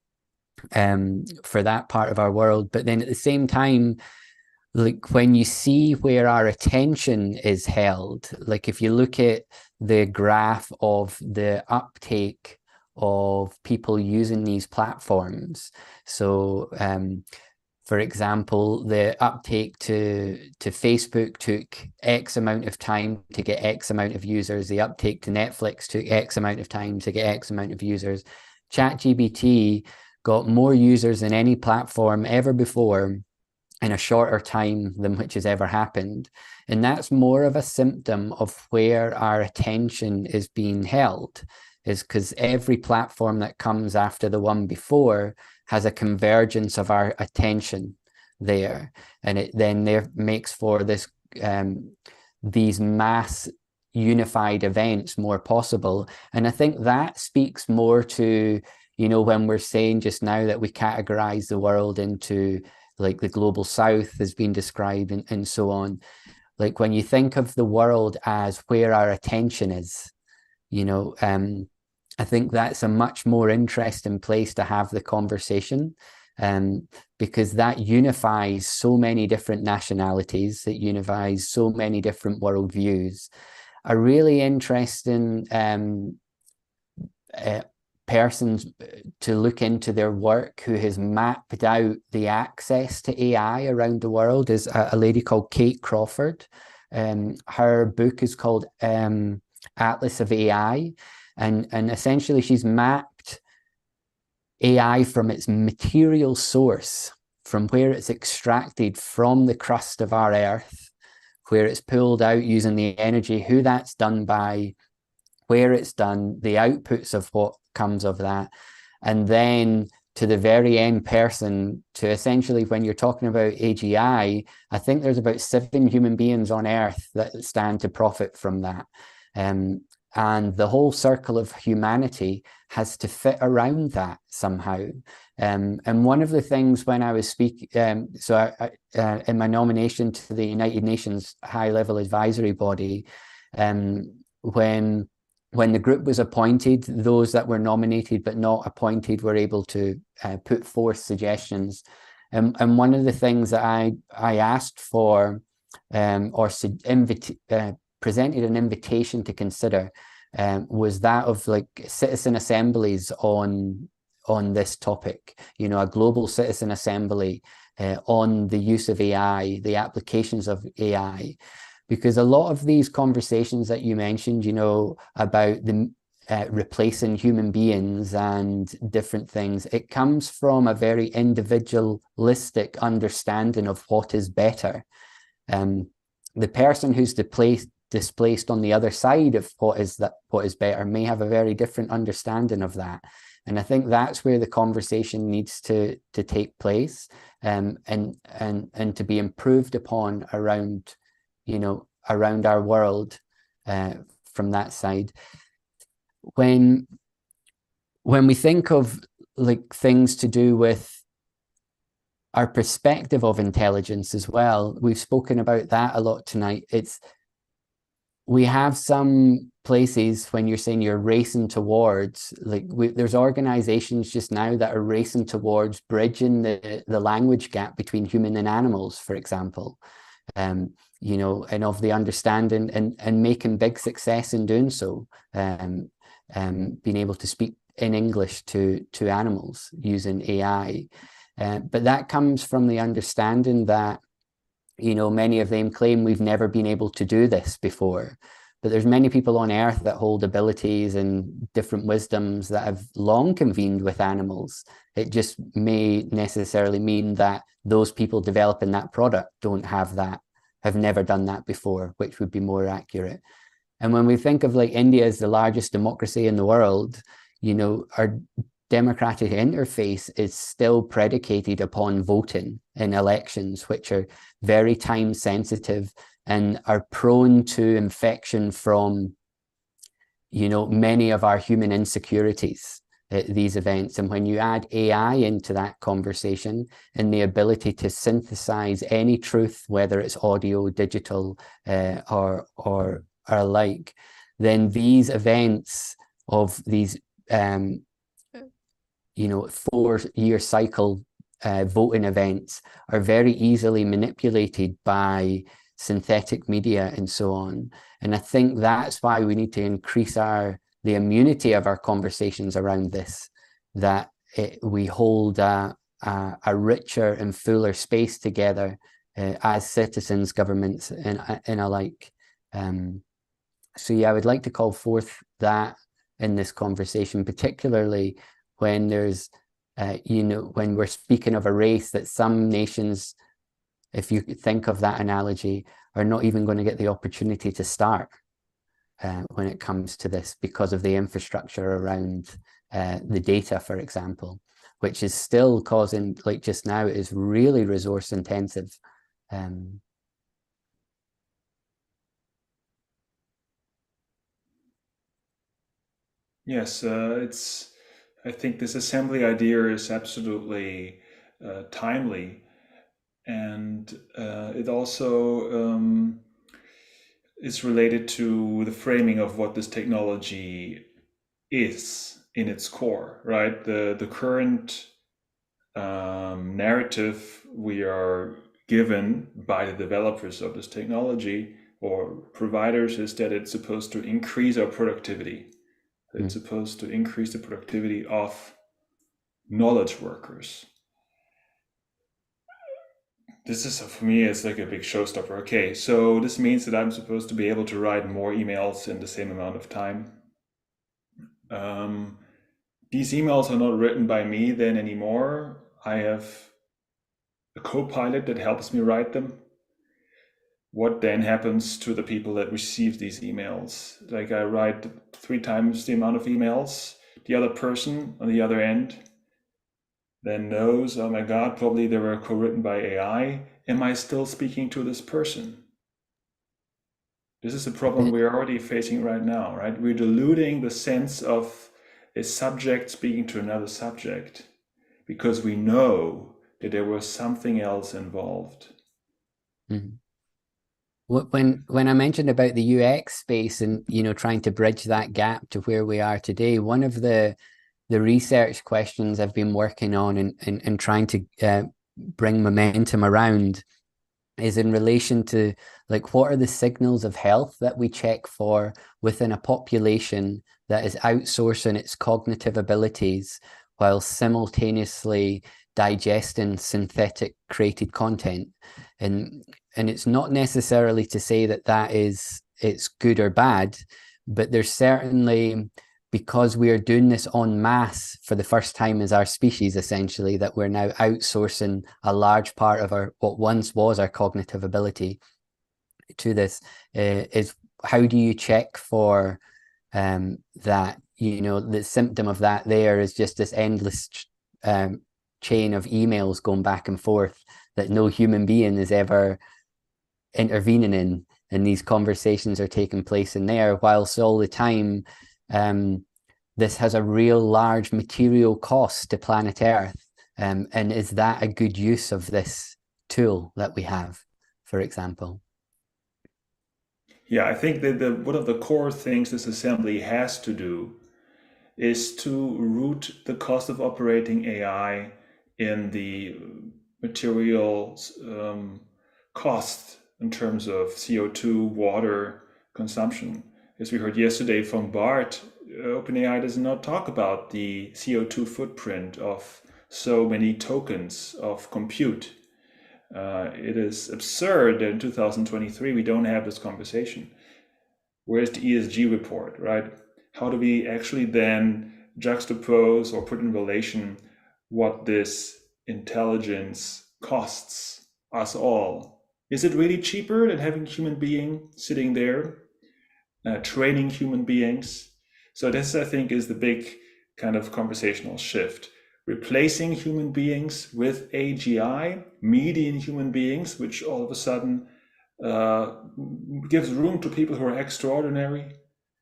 for that part of our world. But then at the same time, when you see where our attention is held, if you look at the graph of the uptake of people using these platforms. So, for example, the uptake to Facebook took X amount of time to get X amount of users. The uptake to Netflix took X amount of time to get X amount of users. ChatGPT got more users than any platform ever before in a shorter time than which has ever happened. And that's more of a symptom of where our attention is being held, is because every platform that comes after the one before has a convergence of our attention there. And it then makes for this these mass unified events more possible. And I think that speaks more to, when we're saying just now that we categorize the world into the global south has been described and so on. When you think of the world as where our attention is, I think that's a much more interesting place to have the conversation, because that unifies so many different nationalities, it unifies so many different worldviews. A really interesting person to look into their work who has mapped out the access to AI around the world is a lady called Kate Crawford. Her book is called Atlas of AI. And essentially she's mapped AI from its material source, from where it's extracted from the crust of our earth, where it's pulled out using the energy, who that's done by, where it's done, the outputs of what comes of that, and then to the very end person, to essentially, when you're talking about AGI, I think there's about 7 human beings on earth that stand to profit from that. And the whole circle of humanity has to fit around that somehow. And one of the things when I was speaking, in my nomination to the United Nations High-Level Advisory Body, when the group was appointed, those that were nominated but not appointed were able to put forth suggestions. And one of the things that I asked for, presented an invitation to consider, was that of citizen assemblies on this topic, a global citizen assembly on the use of AI, the applications of AI, because a lot of these conversations that you mentioned, you know, about the replacing human beings and different things, it comes from a very individualistic understanding of what is better. The person who's displaced on the other side of what is better may have a very different understanding of that. And I think that's where the conversation needs to take place, and to be improved upon around, you know, around our world, from that side. When we think of like things to do with our perspective of intelligence as well, we've spoken about that a lot tonight. We have some places when you're saying you're racing towards, like there's organizations just now that are racing towards bridging the language gap between human and animals, for example, you know, and of the understanding and making big success in doing so, being able to speak in English to animals using AI. But that comes from the understanding that, you know, many of them claim we've never been able to do this before, but there's many people on earth that hold abilities and different wisdoms that have long convened with animals. It just may necessarily mean that those people developing that product don't have that, have never done that before, which would be more accurate. And when we think of like India as the largest democracy in the world, you know, our democratic interface is still predicated upon voting in elections, which are very time sensitive and are prone to infection from, you know, many of our human insecurities at these events. And when you add AI into that conversation and the ability to synthesize any truth, whether it's audio, digital, or alike, then these events of these you know, 4-year cycle voting events are very easily manipulated by synthetic media and so on. And I think that's why we need to increase the immunity of our conversations around this, that we hold a richer and fuller space together as citizens, governments, and alike. So yeah, I would like to call forth that in this conversation, particularly when there's, you know, when we're speaking of a race that some nations, if you think of that analogy, are not even going to get the opportunity to start when it comes to this because of the infrastructure around the data, for example, which is still causing, like just now, is really resource intensive. Yes, I think this assembly idea is absolutely timely, and it also is related to the framing of what this technology is in its core, right? The current narrative we are given by the developers of this technology or providers is that it's supposed to increase our productivity. It's supposed to increase the productivity of knowledge workers. This is, for me, it's like a big showstopper. Okay, so this means that I'm supposed to be able to write more emails in the same amount of time. These emails are not written by me then anymore. I have a co-pilot that helps me write them. What then happens to the people that receive these emails? Like, I write 3 times the amount of emails. The other person on the other end then knows, oh my God, probably they were co-written by AI. Am I still speaking to this person? This is a problem we're already facing right now, right? We're diluting the sense of a subject speaking to another subject because we know that there was something else involved. Mm-hmm. When I mentioned about the UX space and, you know, trying to bridge that gap to where we are today, one of the research questions I've been working on and trying to bring momentum around is in relation to, like, what are the signals of health that we check for within a population that is outsourcing its cognitive abilities while simultaneously digesting synthetic created content, and it's not necessarily to say that it's good or bad, but there's certainly, because we are doing this en masse for the first time as our species, essentially, that we're now outsourcing a large part of our what once was our cognitive ability to this, is how do you check for that, you know, the symptom of that there is just this endless chain of emails going back and forth that no human being is ever intervening in, and these conversations are taking place in there, whilst all the time this has a real large material cost to planet Earth. And is that a good use of this tool that we have, for example? Yeah, I think that one of the core things this assembly has to do is to root the cost of operating AI in the material cost in terms of CO2, water consumption. As we heard yesterday from Bart, OpenAI does not talk about the CO2 footprint of so many tokens of compute. It is absurd that in 2023 we don't have this conversation. Where's the ESG report, right? How do we actually then juxtapose or put in relation what this intelligence costs us all? Is it really cheaper than having a human being sitting there, training human beings? So this, I think, is the big kind of conversational shift. Replacing human beings with AGI, median human beings, which all of a sudden gives room to people who are extraordinary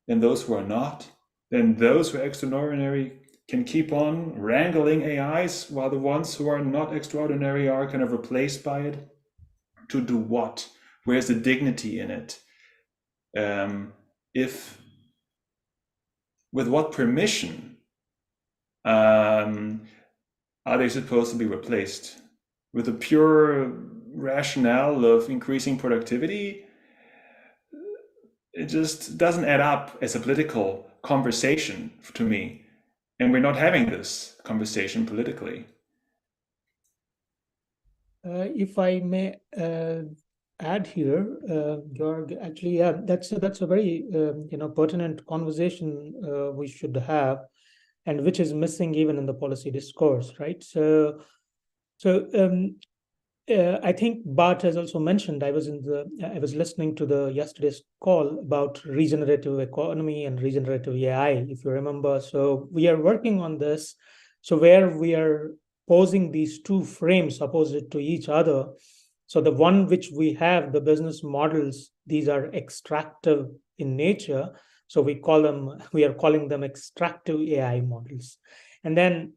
and those who are not. Then those who are extraordinary can keep on wrangling AIs, while the ones who are not extraordinary are kind of replaced by it. To do what? Where's the dignity in it? With what permission are they supposed to be replaced? With a pure rationale of increasing productivity? It just doesn't add up as a political conversation to me. And we're not having this conversation politically. If I may add here, Georg, actually, yeah, that's a very pertinent conversation we should have, and which is missing even in the policy discourse, right? So I think Bart has also mentioned. I was listening to the yesterday's call about regenerative economy and regenerative AI, if you remember. So we are working on this. So where we are posing these two frames opposite to each other. So the one which we have, the business models, these are extractive in nature. So we are calling them extractive AI models. And then,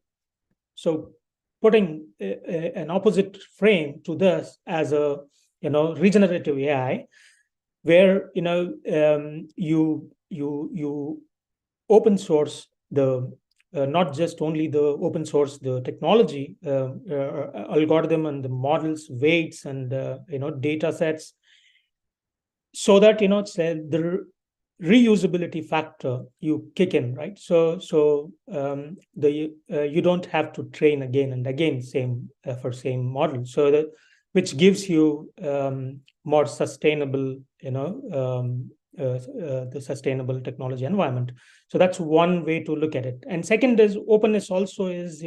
so putting an opposite frame to this as a regenerative AI, where you open source the not just only the open source the technology, algorithm and the models, weights and data sets, so that the reusability factor you kick in, right? So you don't have to train again and again same model, so that which gives you more sustainable the sustainable technology environment. So that's one way to look at it. And second is openness also is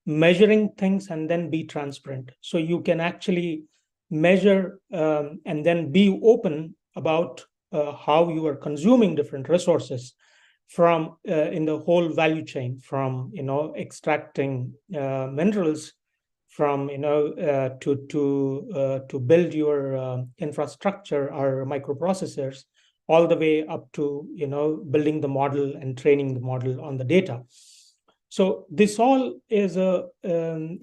measuring things and then be transparent, so you can actually measure and then be open about how you are consuming different resources from in the whole value chain, from extracting minerals, from to build your infrastructure or microprocessors, all the way up to building the model and training the model on the data. So this all is a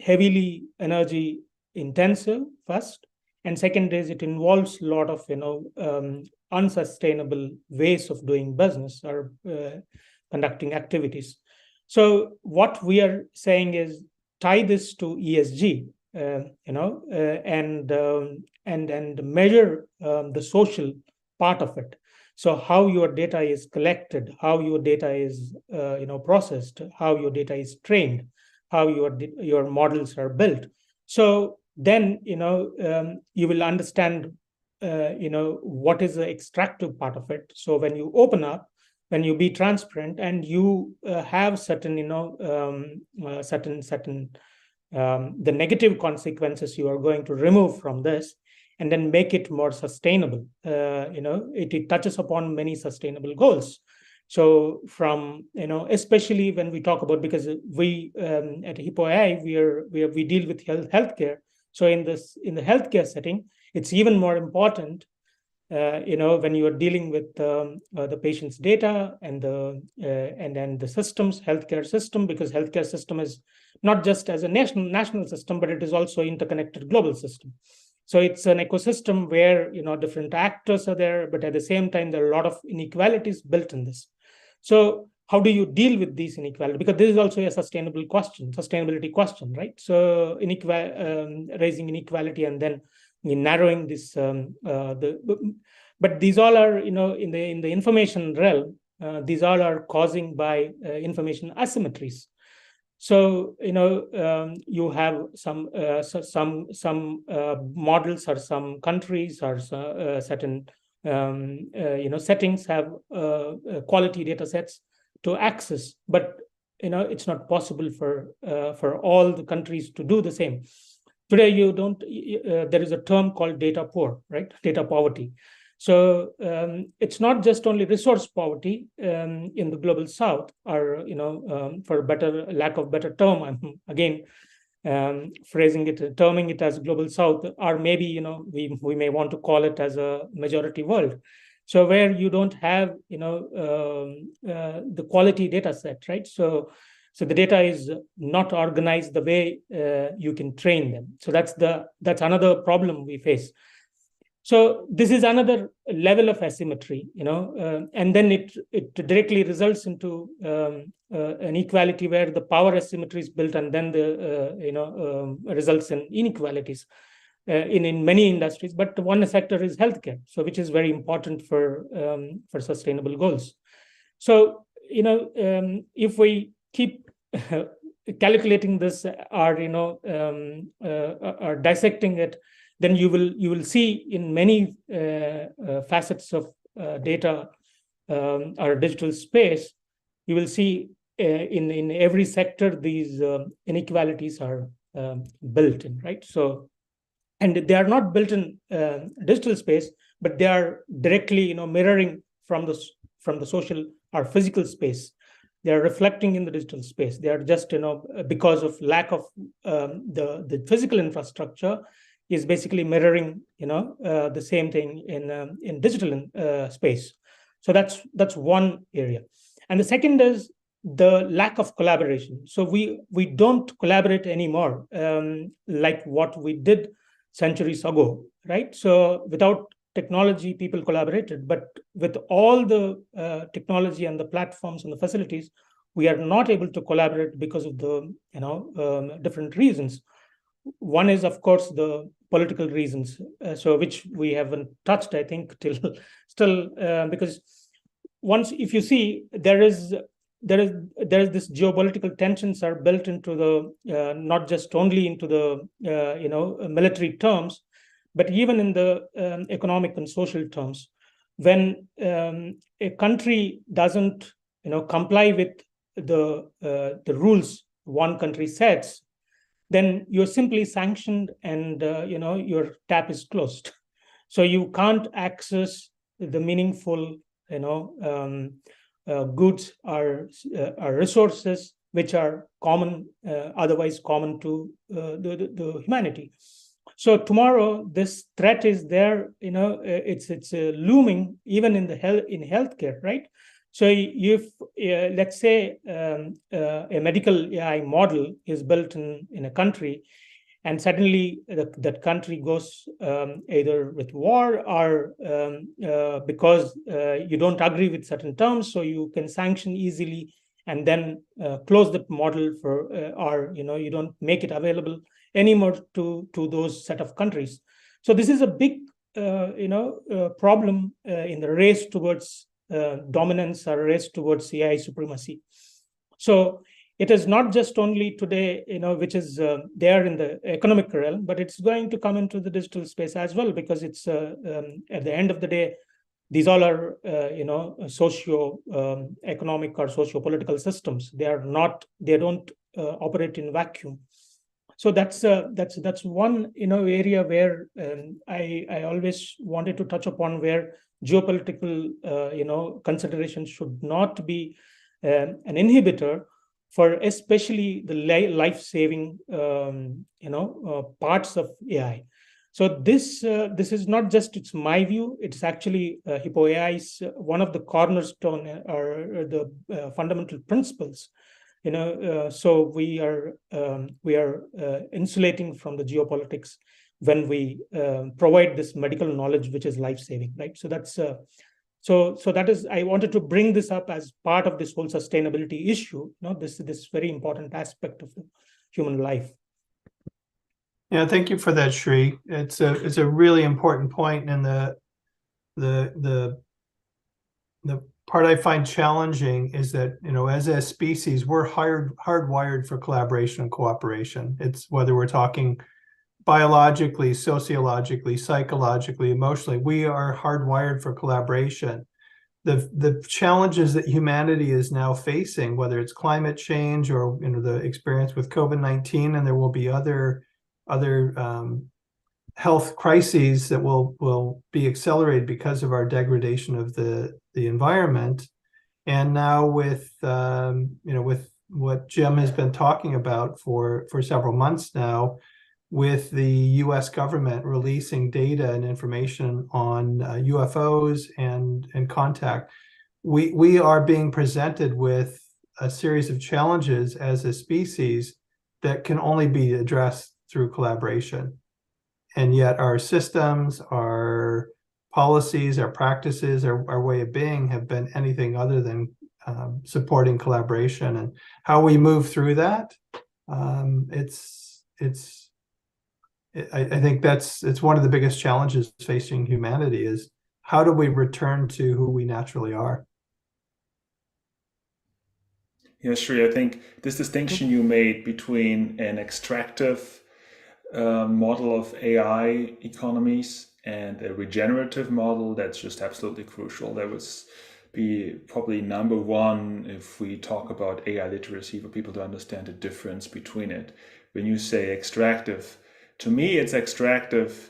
heavily energy intensive first, and second is it involves a lot of unsustainable ways of doing business or conducting activities. So what we are saying is tie this to ESG, and measure the social part of it. So how your data is collected, how your data is processed, how your data is trained, how your models are built. So then, you will understand, what is the extractive part of it. So when you open up, when you be transparent, and you have certain, the negative consequences you are going to remove from this, and then make it more sustainable. It touches upon many sustainable goals. So from, especially when we talk about, because we at Hippo AI, we deal with healthcare. So in the healthcare setting, it's even more important, when you are dealing with the patient's data and then the systems, healthcare system, because healthcare system is not just as a national system, but it is also interconnected global system. So it's an ecosystem where, different actors are there, but at the same time, there are a lot of inequalities built in this. So how do you deal with these inequalities? Because this is also a sustainability question, right? So raising inequality and then narrowing this. But these all are, in the information realm. These all are causing by information asymmetries. So you have some models, or some countries, or certain settings have quality data sets to access, but it's not possible for all the countries to do the same. Today, there is a term called data poor, right? Data poverty. So it's not just only resource poverty in the global south, or for lack of better term, I'm again terming it as global south, or maybe we may want to call it as a majority world. So where you don't have the quality data set, right? So the data is not organized the way you can train them. So that's another problem we face. So this is another level of asymmetry, and then it directly results into an equality where the power asymmetry is built, and then the results in inequalities in many industries. But one sector is healthcare, so which is very important for sustainable goals. So if we keep calculating this, or dissecting it, then you will see in many facets of data or digital space, you will see in every sector these inequalities are built in, right? So, and they are not built in digital space, but they are directly mirroring from the social or physical space. They are reflecting in the digital space. They are just because of lack of the physical infrastructure, is basically mirroring the same thing in digital space. So that's one area. And the second is the lack of collaboration. So we don't collaborate anymore like what we did centuries ago, right? So without technology, people collaborated, but with all the technology and the platforms and the facilities, we are not able to collaborate because of the different reasons. One is, of course, the political reasons, so which we haven't touched, I think, still, because if you see, there is this geopolitical tensions are built into the not just only into the military terms, but even in the economic and social terms. When a country doesn't comply with the rules one country sets, then you're simply sanctioned, and your tap is closed. So you can't access the meaningful goods or resources which are common, otherwise common to the humanity. So tomorrow this threat is there. It's looming even in healthcare, right? So if let's say a medical AI model is built in a country, and suddenly that country goes either with war or because you don't agree with certain terms, so you can sanction easily and then close the model for or you don't make it available anymore to those set of countries. So this is a big problem in the race towards dominance or race towards AI supremacy. So it is not just only today, which is there in the economic realm, but it's going to come into the digital space as well, because it's at the end of the day, these all are socio economic or socio-political systems. They don't operate in vacuum. So that's one area where I always wanted to touch upon, where geopolitical considerations should not be an inhibitor for especially the life-saving parts of AI. So this is not just, it's my view, it's actually Hippo AI's one of the cornerstone or the fundamental principles. So we are insulating from the geopolitics when we provide this medical knowledge, which is life-saving, right? So that's so that is, I wanted to bring this up as part of this whole sustainability issue. This very important aspect of the human life. Yeah, thank you for that, Sri. It's a really important point, and the part I find challenging is that, as a species, we're hardwired for collaboration and cooperation. It's whether we're talking biologically, sociologically, psychologically, emotionally, we are hardwired for collaboration. The challenges that humanity is now facing, whether it's climate change or the experience with COVID-19, and there will be other health crises that will be accelerated because of our degradation of the environment. And now with with what Jim has been talking about for several months now, with the US government releasing data and information on UFOs and contact, we are being presented with a series of challenges as a species that can only be addressed through collaboration. And yet our systems, our policies, our practices, our way of being have been anything other than supporting collaboration. And how we move through that, I think it's one of the biggest challenges facing humanity, is how do we return to who we naturally are? Yeah, Sri, I think this distinction you made between an extractive model of AI economies and a regenerative model, that's just absolutely crucial. That would be probably number one if we talk about AI literacy, for people to understand the difference between it. When you say extractive, to me it's extractive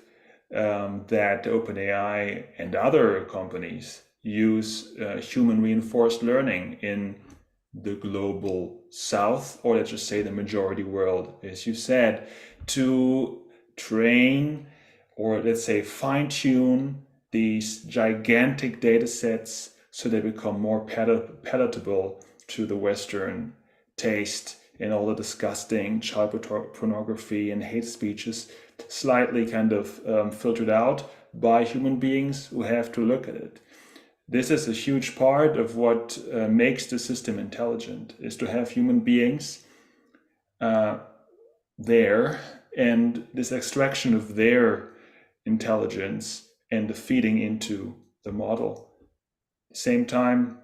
that OpenAI and other companies use human reinforced learning in the global south, or let's just say the majority world, as you said, to train, or let's say fine-tune these gigantic data sets so they become more palatable to the Western taste, and all the disgusting child pornography and hate speeches slightly kind of filtered out by human beings who have to look at it. This is a huge part of what makes the system intelligent, is to have human beings there, and this extraction of their intelligence and the feeding into the model. Same time,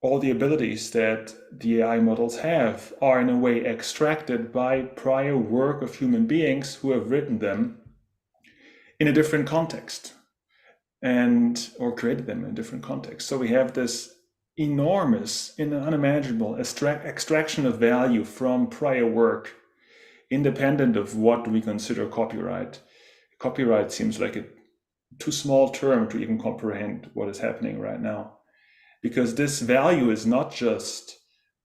all the abilities that the AI models have are in a way extracted by prior work of human beings who have written them in a different context, or created them in a different context. So we have this enormous and unimaginable extraction of value from prior work, independent of what we consider copyright. Copyright seems like a too small term to even comprehend what is happening right now, because this value is not just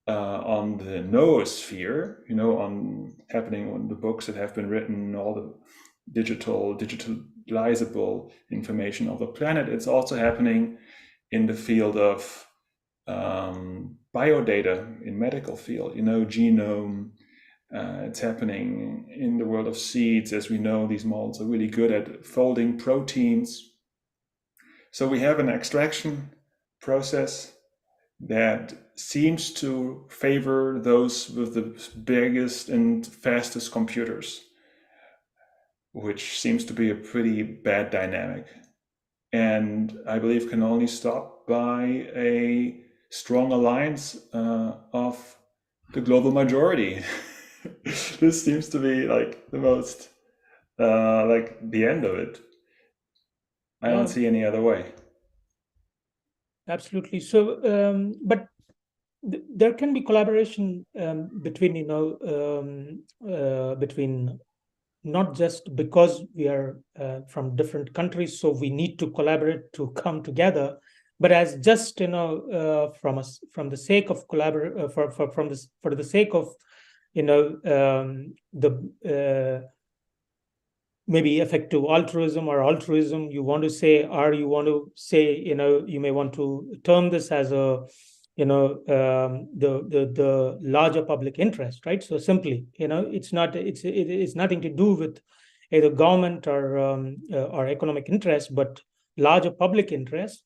on the noosphere, on happening on the books that have been written, all the digitalizable information of the planet. It's also happening in the field of biodata, in medical field, genome. It's happening in the world of seeds. As we know, these models are really good at folding proteins. So we have an extraction process that seems to favor those with the biggest and fastest computers, which seems to be a pretty bad dynamic, and I believe can only stop by a strong alliance of the global majority. This seems to be like the most, like the end of it. I don't see any other way. Absolutely. So, but there can be collaboration between, between not just because we are from different countries, so we need to collaborate to come together, but as just from the sake of collaborate for the sake of the maybe effective altruism or altruism you want to say, or you want to say, you may want to term this as a the larger public interest, right? So simply, it's nothing to do with either government or economic interest, but larger public interest.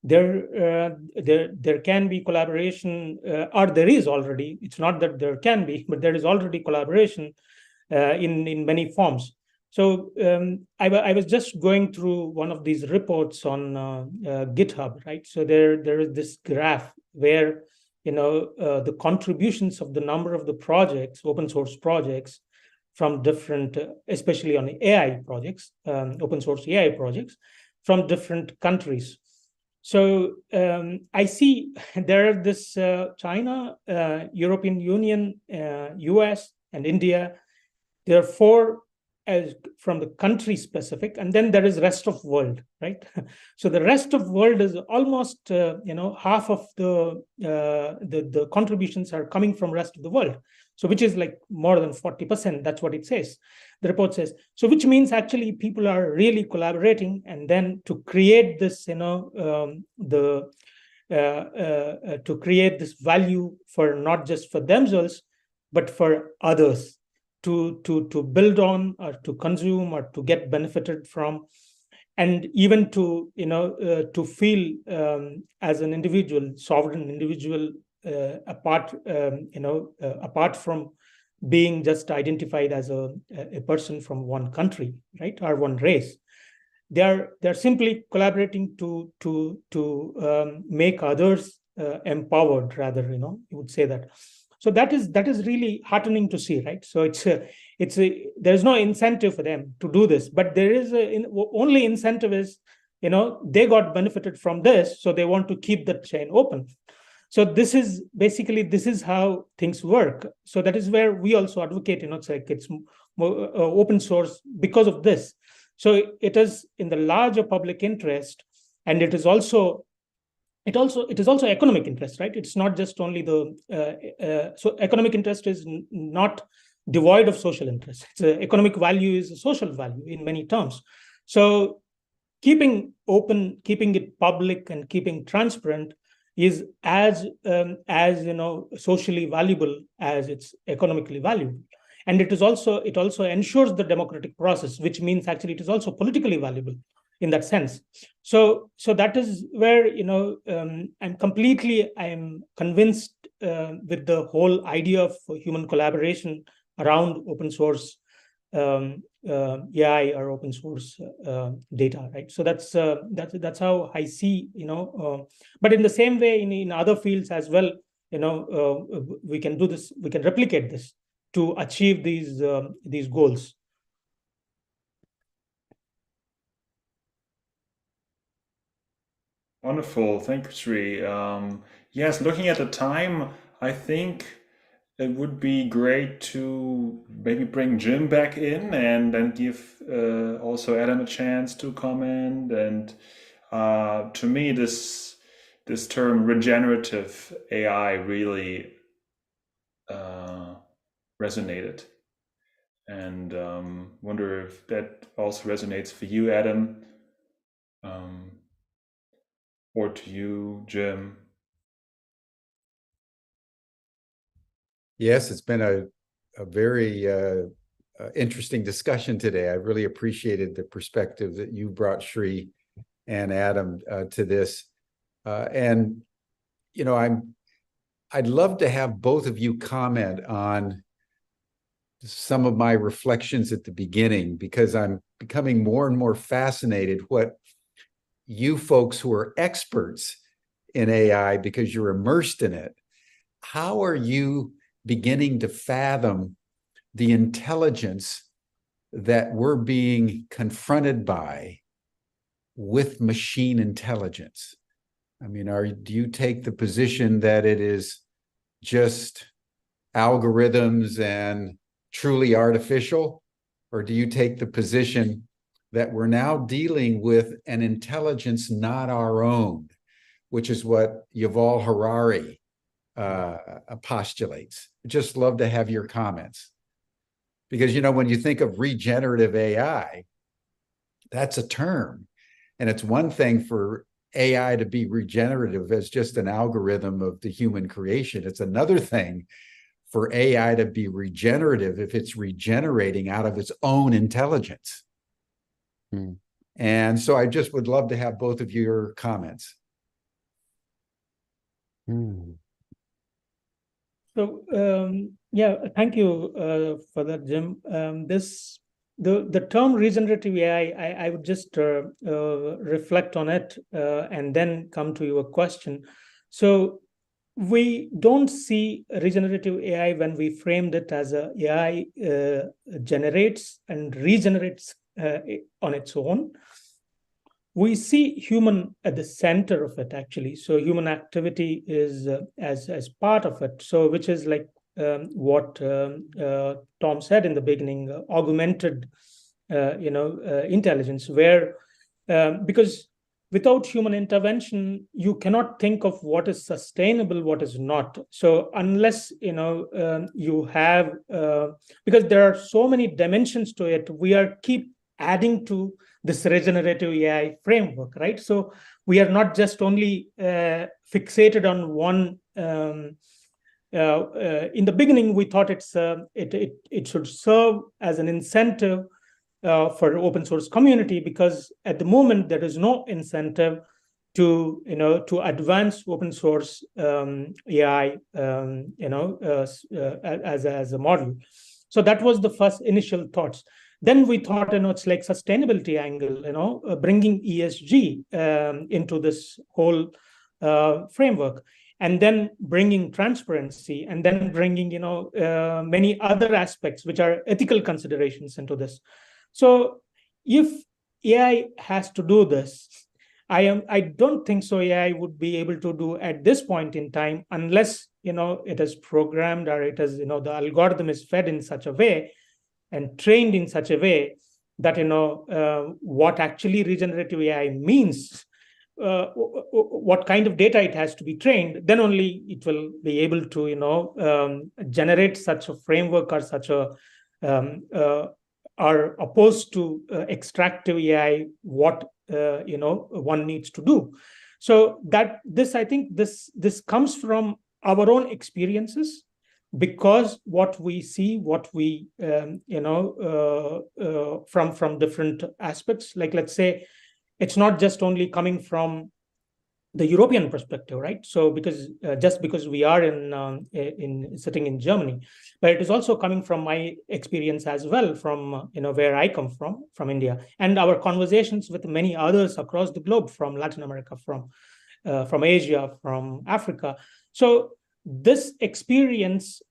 There can be collaboration, or there is already. It's not that there can be, but there is already collaboration in many forms. So I was just going through one of these reports on GitHub, right? So there is this graph where the contributions of the number of the projects, open source projects, from different, especially on AI projects, open source AI projects, from different countries. So I see there are this China, European Union, US, and India. There are 4 as from the country specific, and then there is rest of world, right? So the rest of world is almost half of the contributions are coming from rest of the world. So which is like more than 40%. That's what it says. The report says. So which means actually people are really collaborating, and then to create this, to create this value for not just for themselves, but for others. To build on, or to consume, or to get benefited from, and even to to feel as an individual, sovereign individual, apart from being just identified as a person from one country, right, or one race. They're simply collaborating to make others empowered, rather, you would say that. So that is really heartening to see, right? So there's no incentive for them to do this, but there is only incentive is, they got benefited from this, so they want to keep the chain open. So this is how things work. So that is where we also advocate, it's like it's more, open source because of this. So it is in the larger public interest, and it is also economic interest, right? It's not just only so economic interest is not devoid of social interest. It's economic value is a social value in many terms. So keeping open, keeping it public, and keeping transparent is as socially valuable as it's economically valuable. And it also ensures the democratic process, which means actually it is also politically valuable in that sense. So that is where I'm convinced with the whole idea of human collaboration around open source AI or open source data, right? So that's how I see, but in the same way in other fields as well, we can do this, we can replicate this to achieve these goals. Wonderful. Thank you, Sri. Yes, looking at the time, I think it would be great to maybe bring Jim back in and then give also Adam a chance to comment. And to me, this term regenerative AI really resonated. And wonder if that also resonates for you, Adam. Or to you, Jim? Yes, it's been a very interesting discussion today. I really appreciated the perspective that you brought, Sri and Adam, to this. And I'd love to have both of you comment on some of my reflections at the beginning, because I'm becoming more and more fascinated what you folks who are experts in AI, because you're immersed in it, how are you beginning to fathom the intelligence that we're being confronted by with machine intelligence? I mean, do you take the position that it is just algorithms and truly artificial? Or do you take the position that we're now dealing with an intelligence not our own, which is what Yuval Harari postulates? I'd just love to have your comments. Because, you know, when you think of regenerative AI, that's a term. And it's one thing for AI to be regenerative as just an algorithm of the human creation. It's another thing for AI to be regenerative if it's regenerating out of its own intelligence. And so I just would love to have both of your comments. So yeah, thank you for that, Jim. The term regenerative AI, I would just reflect on it and then come to your question. So we don't see regenerative AI when we framed it as a AI generates and regenerates on its own. We see human at the center of it, actually. So human activity is as part of it. So which is like what Tom said in the beginning, augmented, intelligence, where because without human intervention, you cannot think of what is sustainable, what is not. So unless you have, because there are so many dimensions to it, we are keep adding to this regenerative AI framework, right? So we are not just only fixated on one. In the beginning, we thought it should serve as an incentive for open source community, because at the moment there is no incentive to advance open source AI as a model. So that was the first initial thoughts. Then we thought, it's like sustainability angle, bringing ESG into this whole framework, and then bringing transparency, and then bringing, many other aspects which are ethical considerations into this. So if AI has to do this, I don't think so AI would be able to do at this point in time, unless, it is programmed, or it is, the algorithm is fed in such a way and trained in such a way that, what actually regenerative AI means, what kind of data it has to be trained, then only it will be able to, generate such a framework or such a, are opposed to extractive AI, what, one needs to do. So that I think this comes from our own experiences, because what we see, what we from different aspects, like let's say, it's not just only coming from the European perspective, right? So because just because we are in sitting in Germany, but it is also coming from my experience as well, from where I come from India, and our conversations with many others across the globe, from Latin America, from Asia, from Africa. So this experience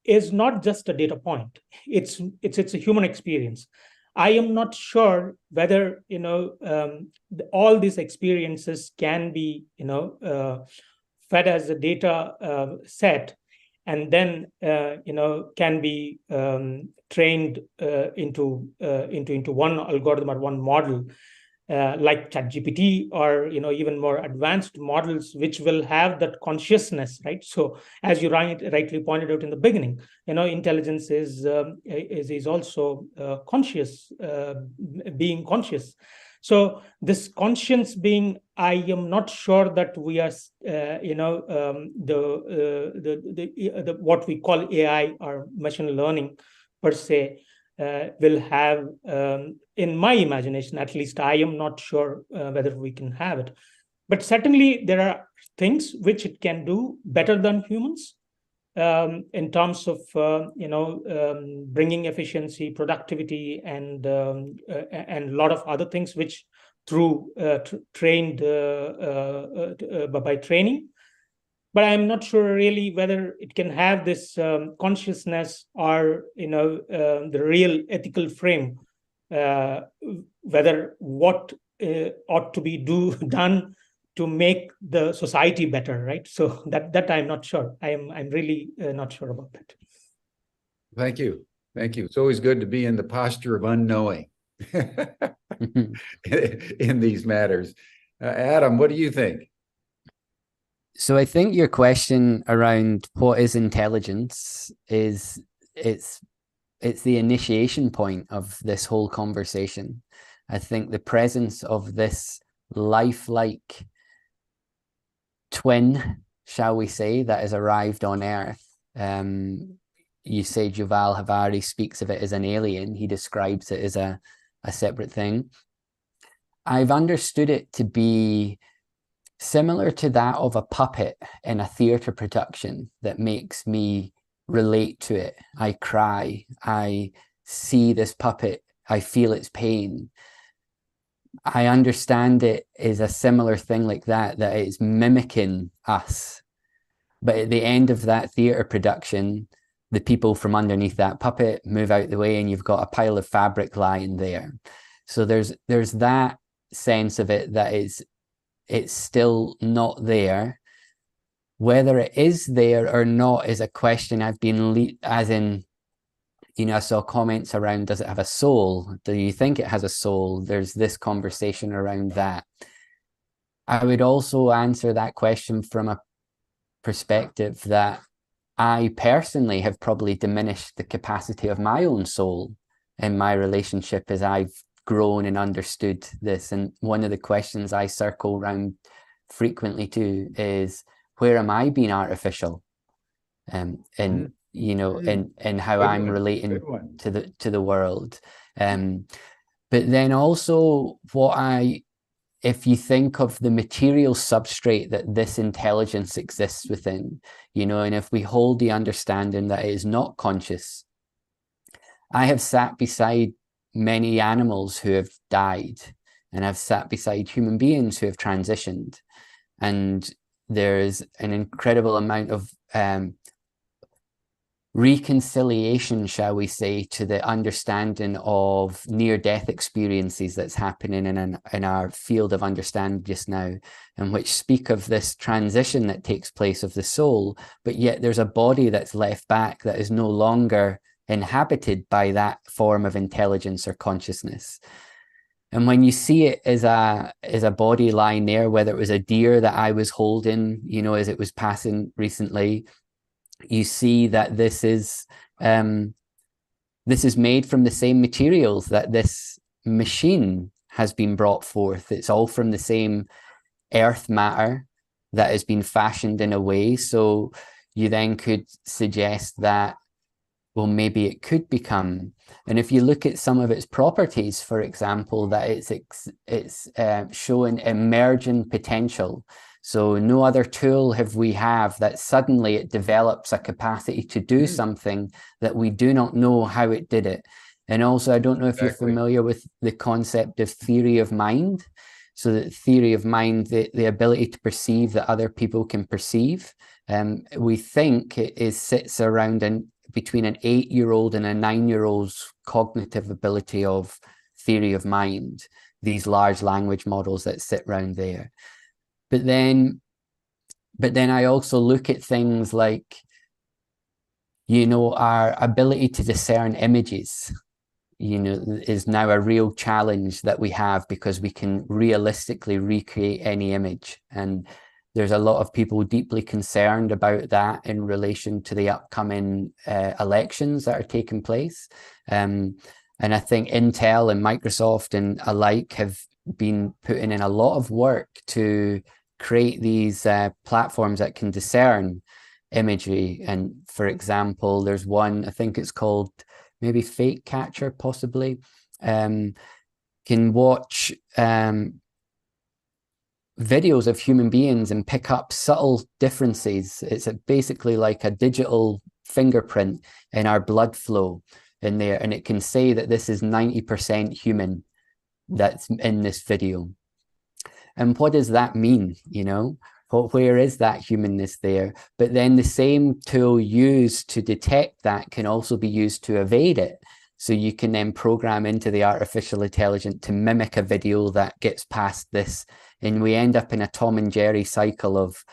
is not just a data point; it's a human experience. I am not sure whether all these experiences can be fed as a data set, and then can be trained into one algorithm or one model, like ChatGPT, or even more advanced models, which will have that consciousness, right? So as you rightly pointed out in the beginning, intelligence is also conscious, being conscious. So this conscience being, I am not sure that we are the what we call AI or machine learning per se will have, in my imagination at least, I am not sure whether we can have it. But certainly there are things which it can do better than humans, in terms of bringing efficiency, productivity, and a lot of other things, which through trained by training. but I'm not sure really whether it can have this consciousness or the real ethical frame, whether what ought to be done to make the society better, right? So that I'm not sure. I'm really not sure about that. Thank you. Thank you. It's always good to be in the posture of unknowing in these matters. Adam, what do you think? So I think your question around what is intelligence is it's the initiation point of this whole conversation. I think the presence of this lifelike twin, shall we say, that has arrived on Earth. You say Yuval Harari speaks of it as an alien. He describes it as a separate thing. I've understood it to be similar to that of a puppet in a theatre production that makes me relate to it. I cry, I see this puppet, I feel its pain. I understand it is a similar thing like that it's mimicking us. But at the end of that theatre production, the people from underneath that puppet move out the way and you've got a pile of fabric lying there. So there's that sense of it that it's still not there. Whether it is there or not is a question I've been, as in, I saw comments around, does it have a soul? Do you think it has a soul? There's this conversation around that. I would also answer that question from a perspective that I personally have probably diminished the capacity of my own soul in my relationship as I've grown and understood this. And one of the questions I circle around frequently too is, where am I being artificial? And how I'm relating to the world. But then also if you think of the material substrate that this intelligence exists within, and if we hold the understanding that it is not conscious, I have sat beside many animals who have died, and I've sat beside human beings who have transitioned. And there's an incredible amount of reconciliation, shall we say, to the understanding of near-death experiences that's happening in our field of understanding just now, and which speak of this transition that takes place of the soul, but yet there's a body that's left back that is no longer inhabited by that form of intelligence or consciousness. And when you see it as a body lying there, whether it was a deer that I was holding, as it was passing recently, you see that this is made from the same materials that this machine has been brought forth. It's all from the same earth matter that has been fashioned in a way. So you then could suggest that, well, maybe it could become, and if you look at some of its properties, for example, that it's showing emergent potential. So no other tool we have that suddenly it develops a capacity to do something that we do not know how it did it. And also, I don't know if you're familiar with the concept of theory of mind. So the theory of mind, the ability to perceive that other people can perceive. We think it sits around between an 8-year-old and a 9-year-old's cognitive ability of theory of mind, these large language models that sit around there. But then I also look at things like, our ability to discern images, is now a real challenge that we have, because we can realistically recreate any image. And there's a lot of people deeply concerned about that in relation to the upcoming elections that are taking place. And I think Intel and Microsoft and alike have been putting in a lot of work to create these platforms that can discern imagery. And for example, there's one, I think it's called maybe Fake Catcher, possibly, can watch videos of human beings and pick up subtle differences. It's basically like a digital fingerprint in our blood flow in there, and it can say that this is 90% human that's in this video. And what does that mean? where is that humanness there? But then the same tool used to detect that can also be used to evade it. So you can then program into the artificial intelligence to mimic a video that gets past this. And we end up in a Tom and Jerry cycle of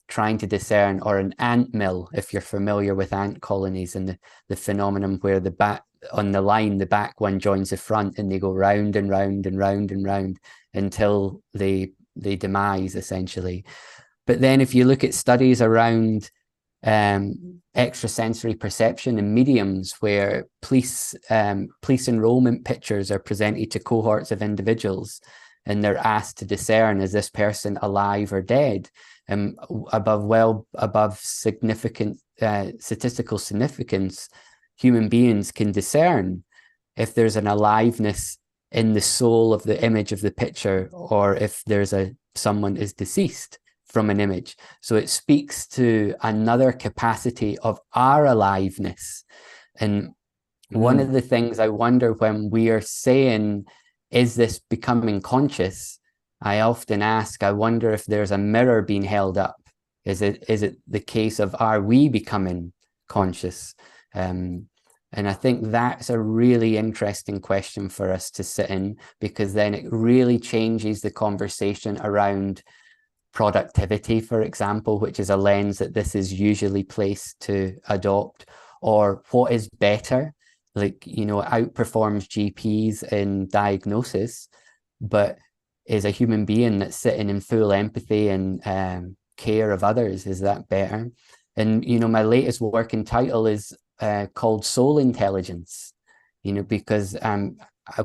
trying to discern, or an ant mill, if you're familiar with ant colonies, and the phenomenon where the back on the line, the back one joins the front, and they go round and round and round and round until they demise, essentially. But then if you look at studies around extrasensory perception and mediums, where police enrollment pictures are presented to cohorts of individuals, and they're asked to discern, is this person alive or dead? Above significant statistical significance, human beings can discern if there's an aliveness in the soul of the image of the picture, or if there's someone is deceased from an image. So it speaks to another capacity of our aliveness. And one of the things I wonder, when we are saying, is this becoming conscious? I often ask, I wonder if there's a mirror being held up. Is it the case of, are we becoming conscious? And I think that's a really interesting question for us to sit in, because then it really changes the conversation around productivity, for example, which is a lens that this is usually placed to adopt, or what is better, like, you know, outperforms GPs in diagnosis, but is a human being that's sitting in full empathy and care of others. Is that better? And, you know, my latest working title is called Soul Intelligence, you know, because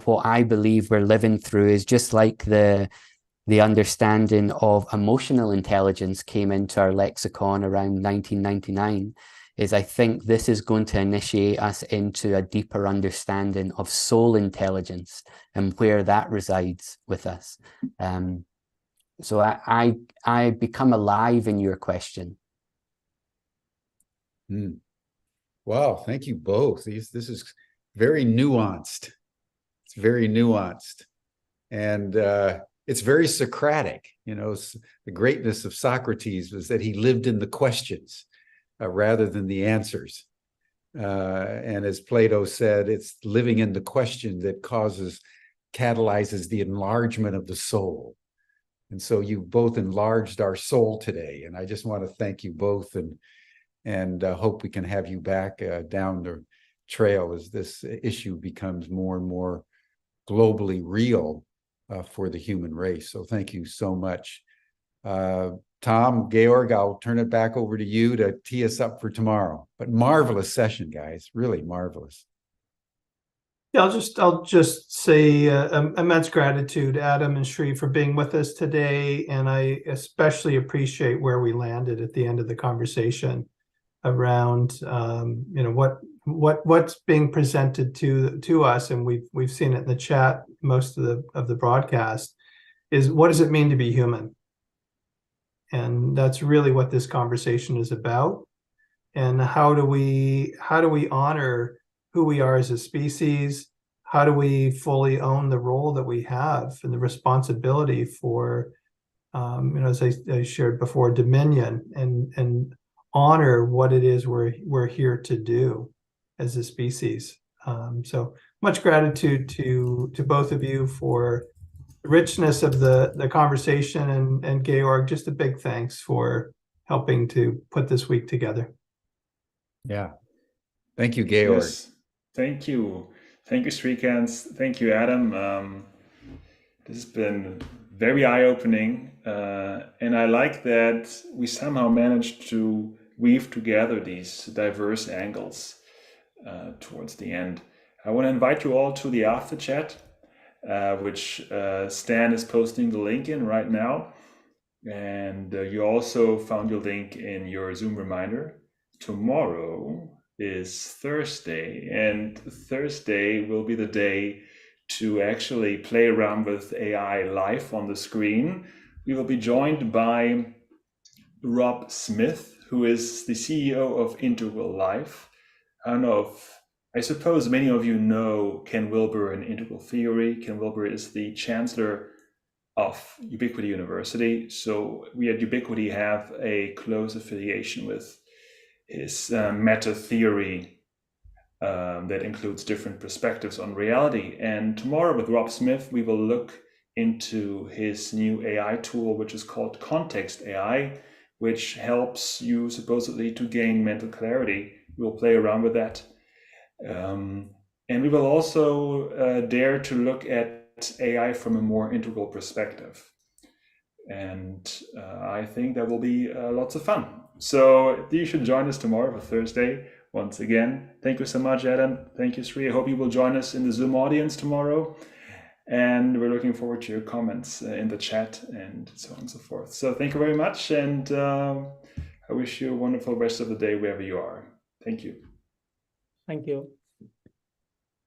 what I believe we're living through is just like the understanding of emotional intelligence came into our lexicon around 1999, is I think this is going to initiate us into a deeper understanding of soul intelligence and where that resides with us. So I become alive in your question. Wow, thank you both. This is very nuanced. It's very nuanced. And it's very Socratic. You know, the greatness of Socrates was that he lived in the questions rather than the answers. And as Plato said, it's living in the question that catalyzes the enlargement of the soul. And so you both enlarged our soul today. And I just want to thank you both, and hope we can have you back down the trail as this issue becomes more and more globally real for the human race. So thank you so much. Tom, Georg, I'll turn it back over to you to tee us up for tomorrow. But marvelous session, guys, really marvelous. Yeah, I'll just say immense gratitude, Adam and Sri, for being with us today, and I especially appreciate where we landed at the end of the conversation around you know, what's being presented to us, and we've seen it in the chat most of the broadcast, is what does it mean to be human? And that's really what this conversation is about. And how do we honor who we are as a species? How do we fully own the role that we have and the responsibility for, you know, as I shared before, dominion, and honor what it is we're here to do as a species. So much gratitude to both of you for the richness of the conversation, and Georg, just a big thanks for helping to put this week together. Yeah. Thank you, Georg. Yes. Thank you. Thank you, Sreekanth. Thank you, Adam. This has been very eye-opening. And I like that we somehow managed to weave together these diverse angles towards the end. I want to invite you all to the after chat, which Stan is posting the link in right now. And you also found your link in your Zoom reminder. Tomorrow is Thursday, and Thursday will be the day to actually play around with AI live on the screen. We will be joined by Rob Smith, who is the CEO of Integral Life. I suppose many of you know Ken Wilber in integral theory. Ken Wilber is the chancellor of Ubiquity University. So we at Ubiquity have a close affiliation with his meta theory that includes different perspectives on reality. And tomorrow with Rob Smith, we will look into his new AI tool, which is called Context AI, which helps you supposedly to gain mental clarity. We'll play around with that. And we will also dare to look at AI from a more integral perspective. And I think that will be lots of fun. So you should join us tomorrow for Thursday. Once again, thank you so much, Adam. Thank you, Sri. I hope you will join us in the Zoom audience tomorrow. And we're looking forward to your comments in the chat and so on and so forth. So thank you very much. And I wish you a wonderful rest of the day wherever you are. Thank you. Thank you.